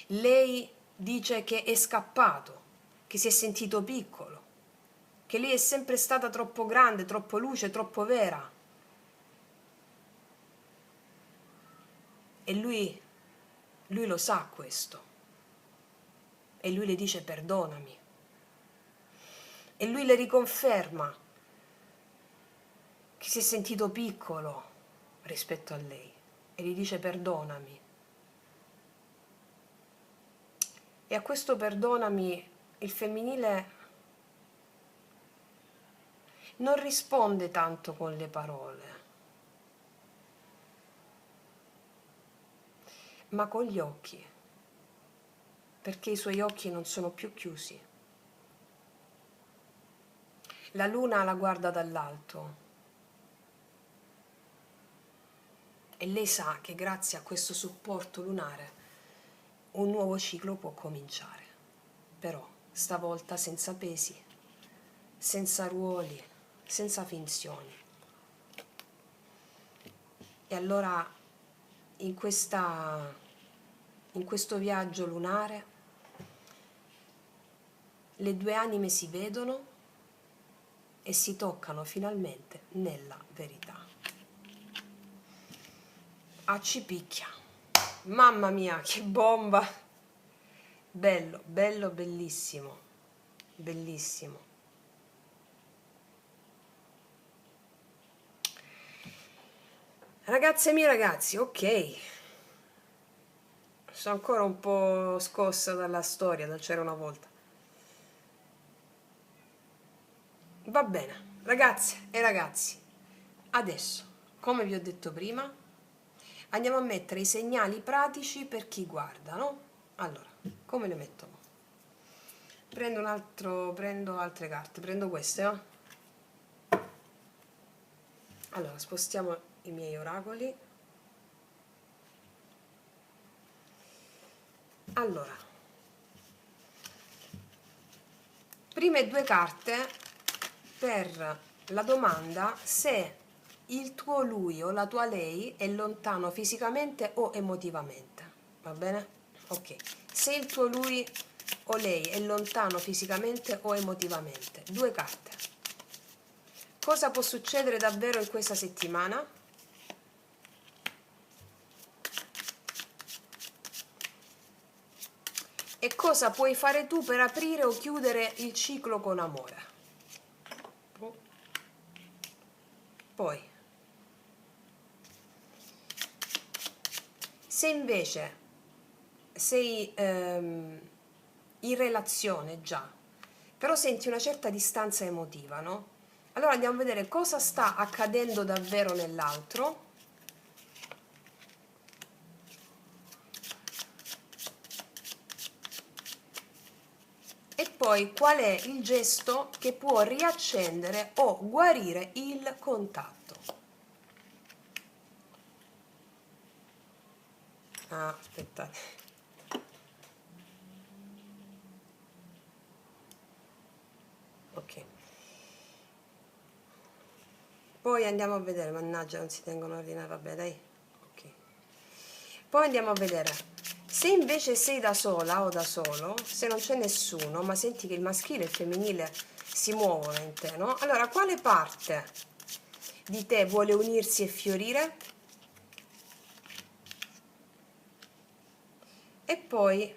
Lei dice che è scappato, che si è sentito piccolo, che lei è sempre stata troppo grande, troppo luce, troppo vera. E lui lo sa questo. E lui le dice perdonami. E lui le riconferma che si è sentito piccolo rispetto a lei. E gli dice perdonami. E a questo perdonami il femminile non risponde tanto con le parole, ma con gli occhi, perché i suoi occhi non sono più chiusi. La luna la guarda dall'alto e lei sa che grazie a questo supporto lunare un nuovo ciclo può cominciare, però stavolta senza pesi, senza ruoli, senza finzioni. E allora in questo viaggio lunare le due anime si vedono e si toccano finalmente nella verità. Ci picchia. Mamma mia, che bomba! Bello, bello, bellissimo. Bellissimo. Ragazze mie, ragazzi, ok. Sono ancora un po' scossa dalla storia, dal c'era una volta. Va bene, ragazze e ragazzi, adesso, come vi ho detto prima, andiamo a mettere i segnali pratici per chi guarda, no? Allora, come le metto? Prendo altre carte, prendo queste, no? Allora, spostiamo i miei oracoli. Allora, prime due carte per la domanda se il tuo lui o la tua lei è lontano fisicamente o emotivamente, va bene? Ok, se il tuo lui o lei è lontano fisicamente o emotivamente, due carte. Cosa può succedere davvero in questa settimana? E cosa puoi fare tu per aprire o chiudere il ciclo con amore? Poi, se invece sei in relazione già, però senti una certa distanza emotiva, no? Allora andiamo a vedere cosa sta accadendo davvero nell'altro. E poi qual è il gesto che può riaccendere o guarire il contatto. Aspettate. Ok. Poi andiamo a vedere, mannaggia, non si tengono ordine, vabbè, dai. Ok. Poi andiamo a vedere. Se invece sei da sola o da solo, se non c'è nessuno, ma senti che il maschile e il femminile si muovono in te, no? Allora, quale parte di te vuole unirsi e fiorire? E poi,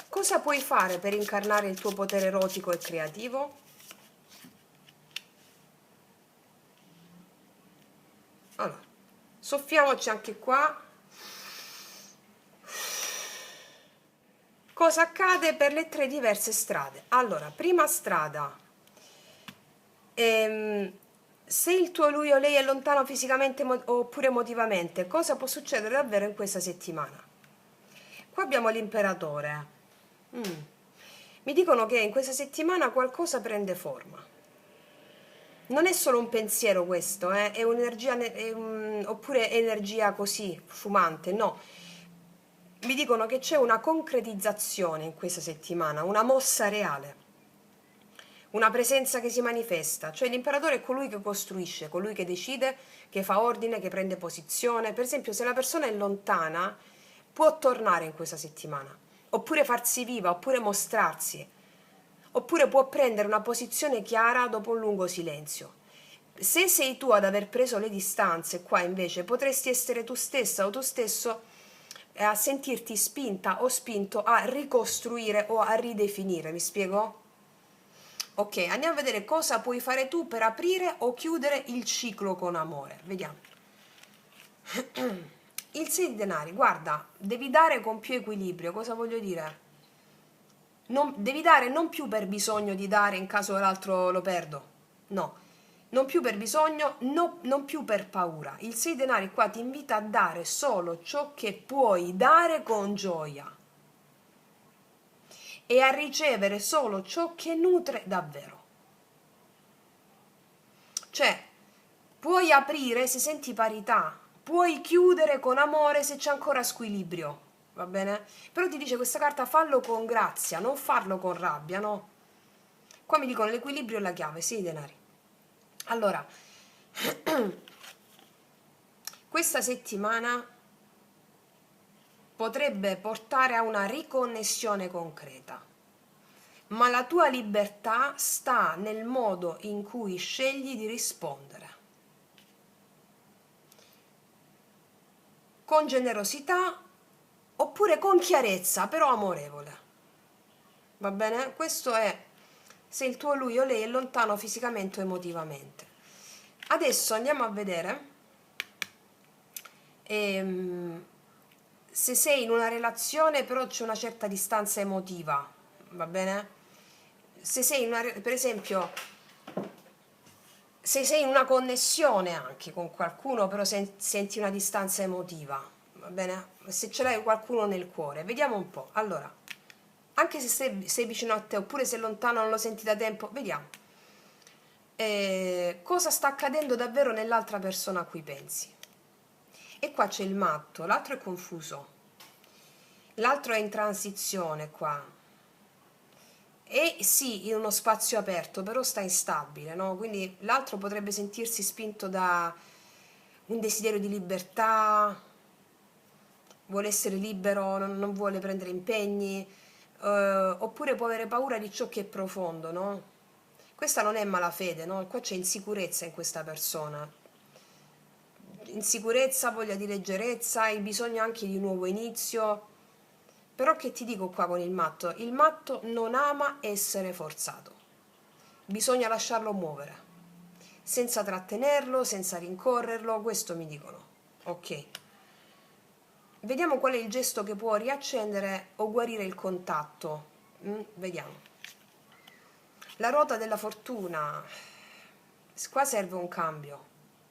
cosa puoi fare per incarnare il tuo potere erotico e creativo? Allora, soffiamoci anche qua. Cosa accade per le 3 diverse strade? Allora, prima strada, se il tuo lui o lei è lontano fisicamente oppure emotivamente, cosa può succedere davvero in questa settimana? Qua abbiamo l'imperatore. Mi dicono che in questa settimana qualcosa prende forma. Non è solo un pensiero questo, è un'energia, oppure energia così, fumante, no. Mi dicono che c'è una concretizzazione in questa settimana, una mossa reale, una presenza che si manifesta, cioè l'imperatore è colui che costruisce, colui che decide, che fa ordine, che prende posizione. Per esempio, se la persona è lontana, può tornare in questa settimana, oppure farsi viva, oppure mostrarsi, oppure può prendere una posizione chiara dopo un lungo silenzio. Se sei tu ad aver preso le distanze, qua invece potresti essere tu stessa o tu stesso a sentirti spinta o spinto a ricostruire o a ridefinire, mi spiego? Ok, andiamo a vedere cosa puoi fare tu per aprire o chiudere il ciclo con amore. Vediamo. Il 6 di denari, guarda, devi dare con più equilibrio. Cosa voglio dire? Devi dare non più per bisogno di dare in caso l'altro lo perdo. No, non più per bisogno, non più per paura. Il 6 denari qua ti invita a dare solo ciò che puoi dare con gioia e a ricevere solo ciò che nutre davvero. Cioè, puoi aprire se senti parità, puoi chiudere con amore se c'è ancora squilibrio, va bene? Però ti dice questa carta fallo con grazia, non farlo con rabbia, no? Qua mi dicono l'equilibrio è la chiave, sì, i denari. Allora, questa settimana potrebbe portare a una riconnessione concreta, ma la tua libertà sta nel modo in cui scegli di rispondere. Con generosità oppure con chiarezza, però amorevole. Va bene? Questo è se il tuo lui o lei è lontano fisicamente o emotivamente. Adesso andiamo a vedere se sei in una relazione però c'è una certa distanza emotiva, va bene? Se sei in una, per esempio, se sei in una connessione anche con qualcuno però senti una distanza emotiva, va bene? Se ce l'hai qualcuno nel cuore, vediamo un po'. Allora, anche se sei vicino a te oppure sei lontano, non lo senti da tempo, vediamo. Cosa sta accadendo davvero nell'altra persona a cui pensi? E qua c'è il matto, l'altro è confuso, l'altro è in transizione qua. E sì, in uno spazio aperto, però sta instabile, no? Quindi l'altro potrebbe sentirsi spinto da un desiderio di libertà, vuole essere libero, non vuole prendere impegni, oppure può avere paura di ciò che è profondo, no? Questa non è malafede, no? Qua c'è insicurezza in questa persona. Insicurezza, voglia di leggerezza, il bisogno anche di un nuovo inizio. Però che ti dico qua con il matto? Il matto non ama essere forzato. Bisogna lasciarlo muovere, senza trattenerlo, senza rincorrerlo, questo mi dicono. Ok. Vediamo qual è il gesto che può riaccendere o guarire il contatto. Vediamo. La ruota della fortuna. Qua serve un cambio,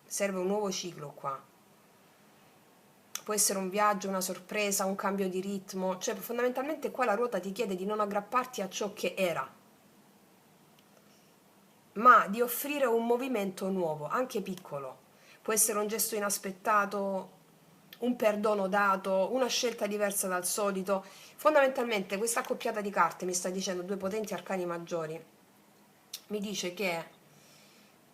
serve un nuovo ciclo qua. può essere un viaggio, una sorpresa, un cambio di ritmo, cioè fondamentalmente qua la ruota ti chiede di non aggrapparti a ciò che era, ma di offrire un movimento nuovo, anche piccolo. Può essere un gesto inaspettato, un perdono dato, una scelta diversa dal solito. Fondamentalmente questa accoppiata di carte mi sta dicendo, due potenti arcani maggiori, mi dice che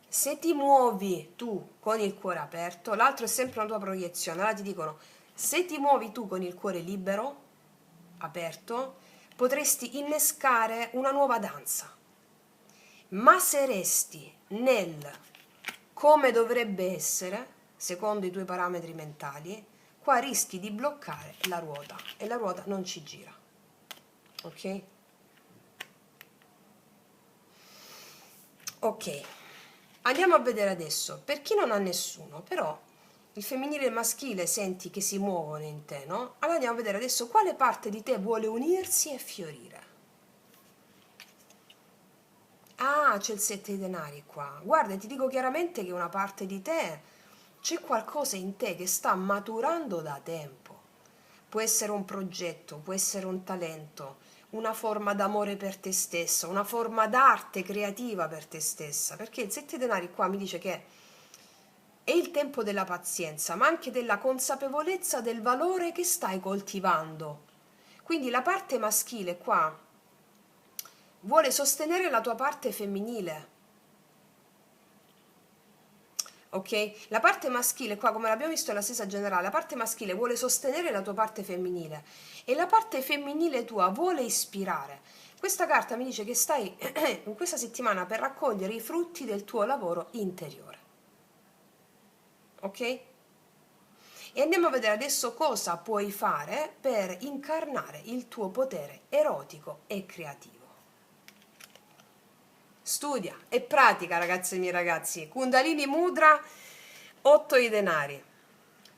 se ti muovi tu con il cuore aperto, l'altro è sempre una tua proiezione. Allora ti dicono, se ti muovi tu con il cuore libero, aperto, potresti innescare una nuova danza. Ma se resti nel come dovrebbe essere, secondo i tuoi parametri mentali, qua rischi di bloccare la ruota e la ruota non ci gira. Ok? Ok. Andiamo a vedere adesso, per chi non ha nessuno, però il femminile e il maschile senti che si muovono in te, no? Allora andiamo a vedere adesso quale parte di te vuole unirsi e fiorire. Ah, c'è il 7 di denari qua. Guarda, ti dico chiaramente che una parte di te, c'è qualcosa in te che sta maturando da tempo. Può essere un progetto, può essere un talento, una forma d'amore per te stessa, una forma d'arte creativa per te stessa. Perché il 7 di denari qua mi dice che è il tempo della pazienza, ma anche della consapevolezza del valore che stai coltivando. Quindi la parte maschile qua vuole sostenere la tua parte femminile. Ok? La parte maschile qua, come l'abbiamo visto nella stessa generale, la parte maschile vuole sostenere la tua parte femminile e la parte femminile tua vuole ispirare. Questa carta mi dice che stai in questa settimana per raccogliere i frutti del tuo lavoro interiore. Ok? E andiamo a vedere adesso cosa puoi fare per incarnare il tuo potere erotico e creativo. Studia e pratica, ragazzi e miei ragazzi. Kundalini Mudra, 8 i denari.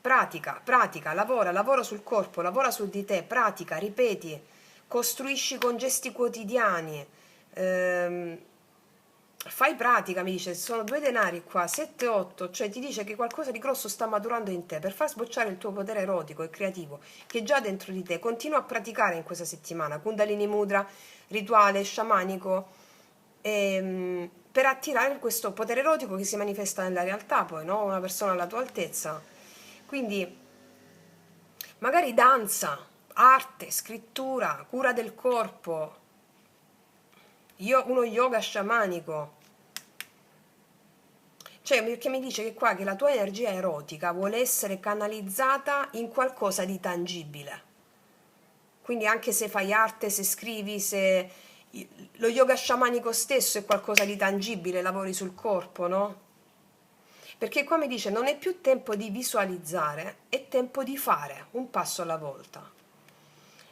Pratica, pratica, lavora, lavora sul corpo, lavora su di te, pratica, ripeti, costruisci con gesti quotidiani. Fai pratica, mi dice, sono 2 denari qua, 7, 8, cioè ti dice che qualcosa di grosso sta maturando in te per far sbocciare il tuo potere erotico e creativo che è già dentro di te. Continua a praticare in questa settimana, Kundalini Mudra, rituale sciamanico, per attirare questo potere erotico che si manifesta nella realtà poi, no? Una persona alla tua altezza. Quindi magari danza, arte, scrittura, cura del corpo, uno yoga sciamanico. Cioè, perché mi dice che qua che la tua energia erotica vuole essere canalizzata in qualcosa di tangibile. Quindi anche se fai arte, se scrivi, se lo yoga sciamanico stesso è qualcosa di tangibile, lavori sul corpo, no? Perché qua mi dice non è più tempo di visualizzare, è tempo di fare un passo alla volta.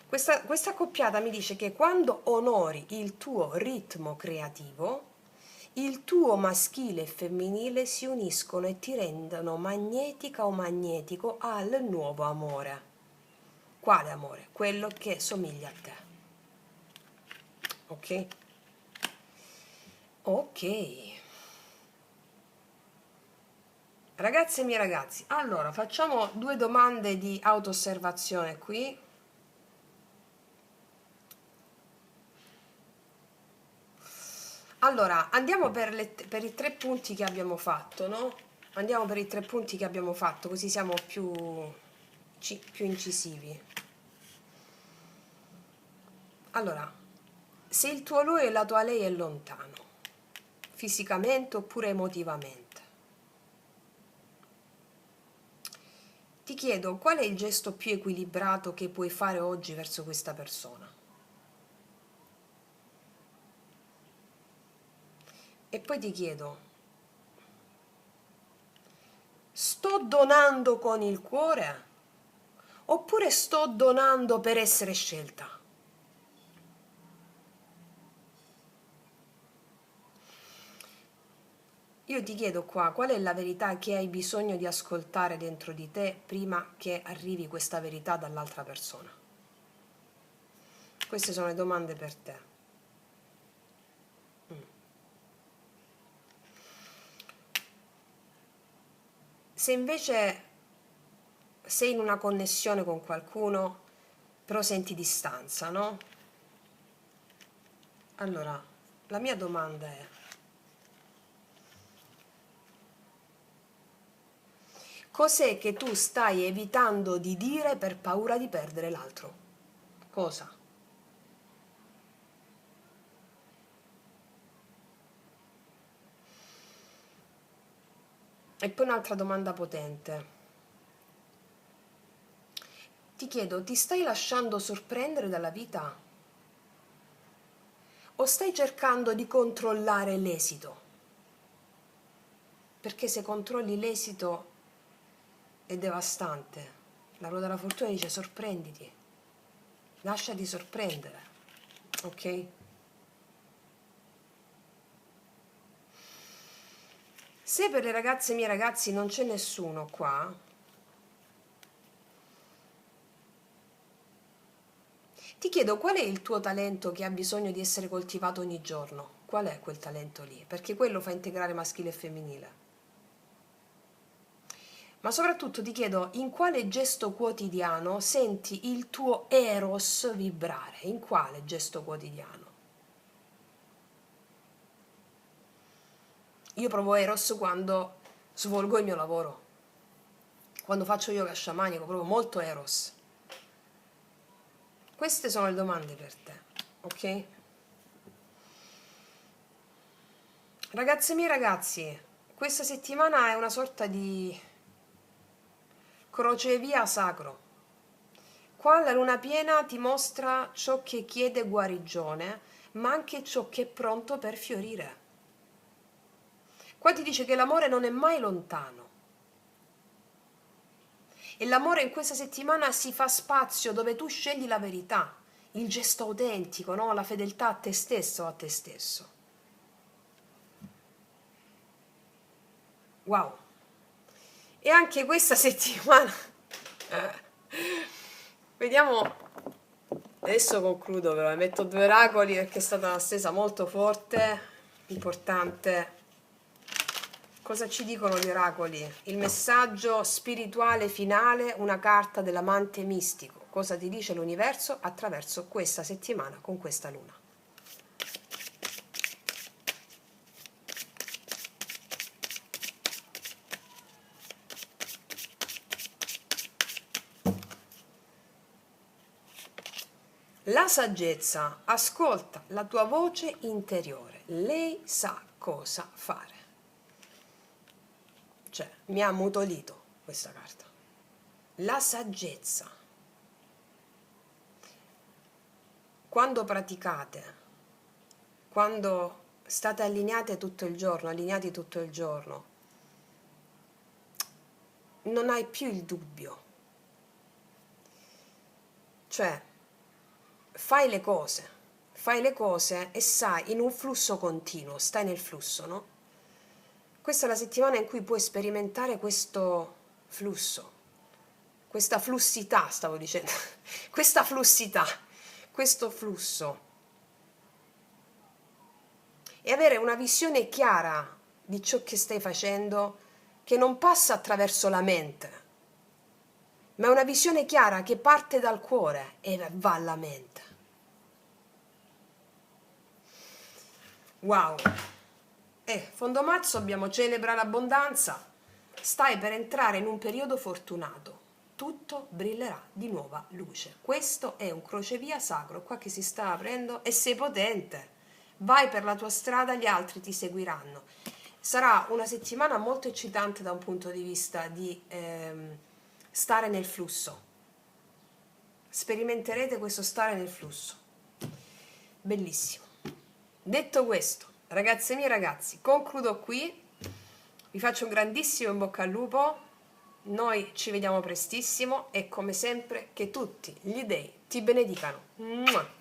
Questa accoppiata mi dice che quando onori il tuo ritmo creativo, il tuo maschile e femminile si uniscono e ti rendono magnetica o magnetico al nuovo amore. Quale amore? Quello che somiglia a te. Ok? Ok. Ragazze e miei ragazzi, allora facciamo 2 domande di auto-osservazione qui. Allora, andiamo per i 3 punti che abbiamo fatto, no? Andiamo per i 3 punti che abbiamo fatto, così siamo più incisivi. Allora, se il tuo lui e la tua lei è lontano, fisicamente oppure emotivamente, ti chiedo qual è il gesto più equilibrato che puoi fare oggi verso questa persona. E poi ti chiedo, sto donando con il cuore oppure sto donando per essere scelta? Io ti chiedo qua, qual è la verità che hai bisogno di ascoltare dentro di te prima che arrivi questa verità dall'altra persona? Queste sono le domande per te. Se invece sei in una connessione con qualcuno, però senti distanza, no? Allora, la mia domanda è: cos'è che tu stai evitando di dire per paura di perdere l'altro? Cosa? E poi un'altra domanda potente. Ti chiedo, ti stai lasciando sorprendere dalla vita? O stai cercando di controllare l'esito? Perché se controlli l'esito è devastante. La ruota della fortuna dice sorprenditi, lasciati sorprendere, ok? Se per le ragazze e i miei ragazzi non c'è nessuno qua, ti chiedo qual è il tuo talento che ha bisogno di essere coltivato ogni giorno? Qual è quel talento lì? Perché quello fa integrare maschile e femminile. Ma soprattutto ti chiedo in quale gesto quotidiano senti il tuo eros vibrare? In quale gesto quotidiano? Io provo eros quando svolgo il mio lavoro, quando faccio yoga sciamanico, provo molto eros. Queste sono le domande per te, ok? Ragazze mie ragazzi, questa settimana è una sorta di crocevia sacro. Qua la luna piena ti mostra ciò che chiede guarigione, ma anche ciò che è pronto per fiorire. Qua ti dice che l'amore non è mai lontano. E l'amore in questa settimana si fa spazio dove tu scegli la verità, il gesto autentico, no? La fedeltà a te stesso o a te stesso. Wow. E anche questa settimana vediamo, adesso concludo, però metto due oracoli perché è stata una stesa molto forte, importante. Cosa ci dicono gli oracoli? Il messaggio spirituale finale, una carta dell'amante mistico. Cosa ti dice l'universo attraverso questa settimana con questa luna? La saggezza, ascolta la tua voce interiore, lei sa cosa fare. Cioè, mi ha ammutolito questa carta. La saggezza. Quando praticate, quando state allineate tutto il giorno, allineati tutto il giorno, non hai più il dubbio. Cioè, fai le cose e sai, in un flusso continuo, stai nel flusso, no? Questa è la settimana in cui puoi sperimentare questo flusso, questa flussità, stavo dicendo, questa flussità, questo flusso. E avere una visione chiara di ciò che stai facendo, che non passa attraverso la mente, ma è una visione chiara che parte dal cuore e va alla mente. Wow! Fondo marzo abbiamo celebra l'abbondanza, stai per entrare in un periodo fortunato, tutto brillerà di nuova luce. Questo è un crocevia sacro qua che si sta aprendo e sei potente, vai per la tua strada, gli altri ti seguiranno. Sarà una settimana molto eccitante da un punto di vista di stare nel flusso, sperimenterete questo stare nel flusso, bellissimo. Detto questo, ragazze mie ragazzi, concludo qui, vi faccio un grandissimo in bocca al lupo, noi ci vediamo prestissimo e come sempre che tutti gli dei ti benedicano. Mua!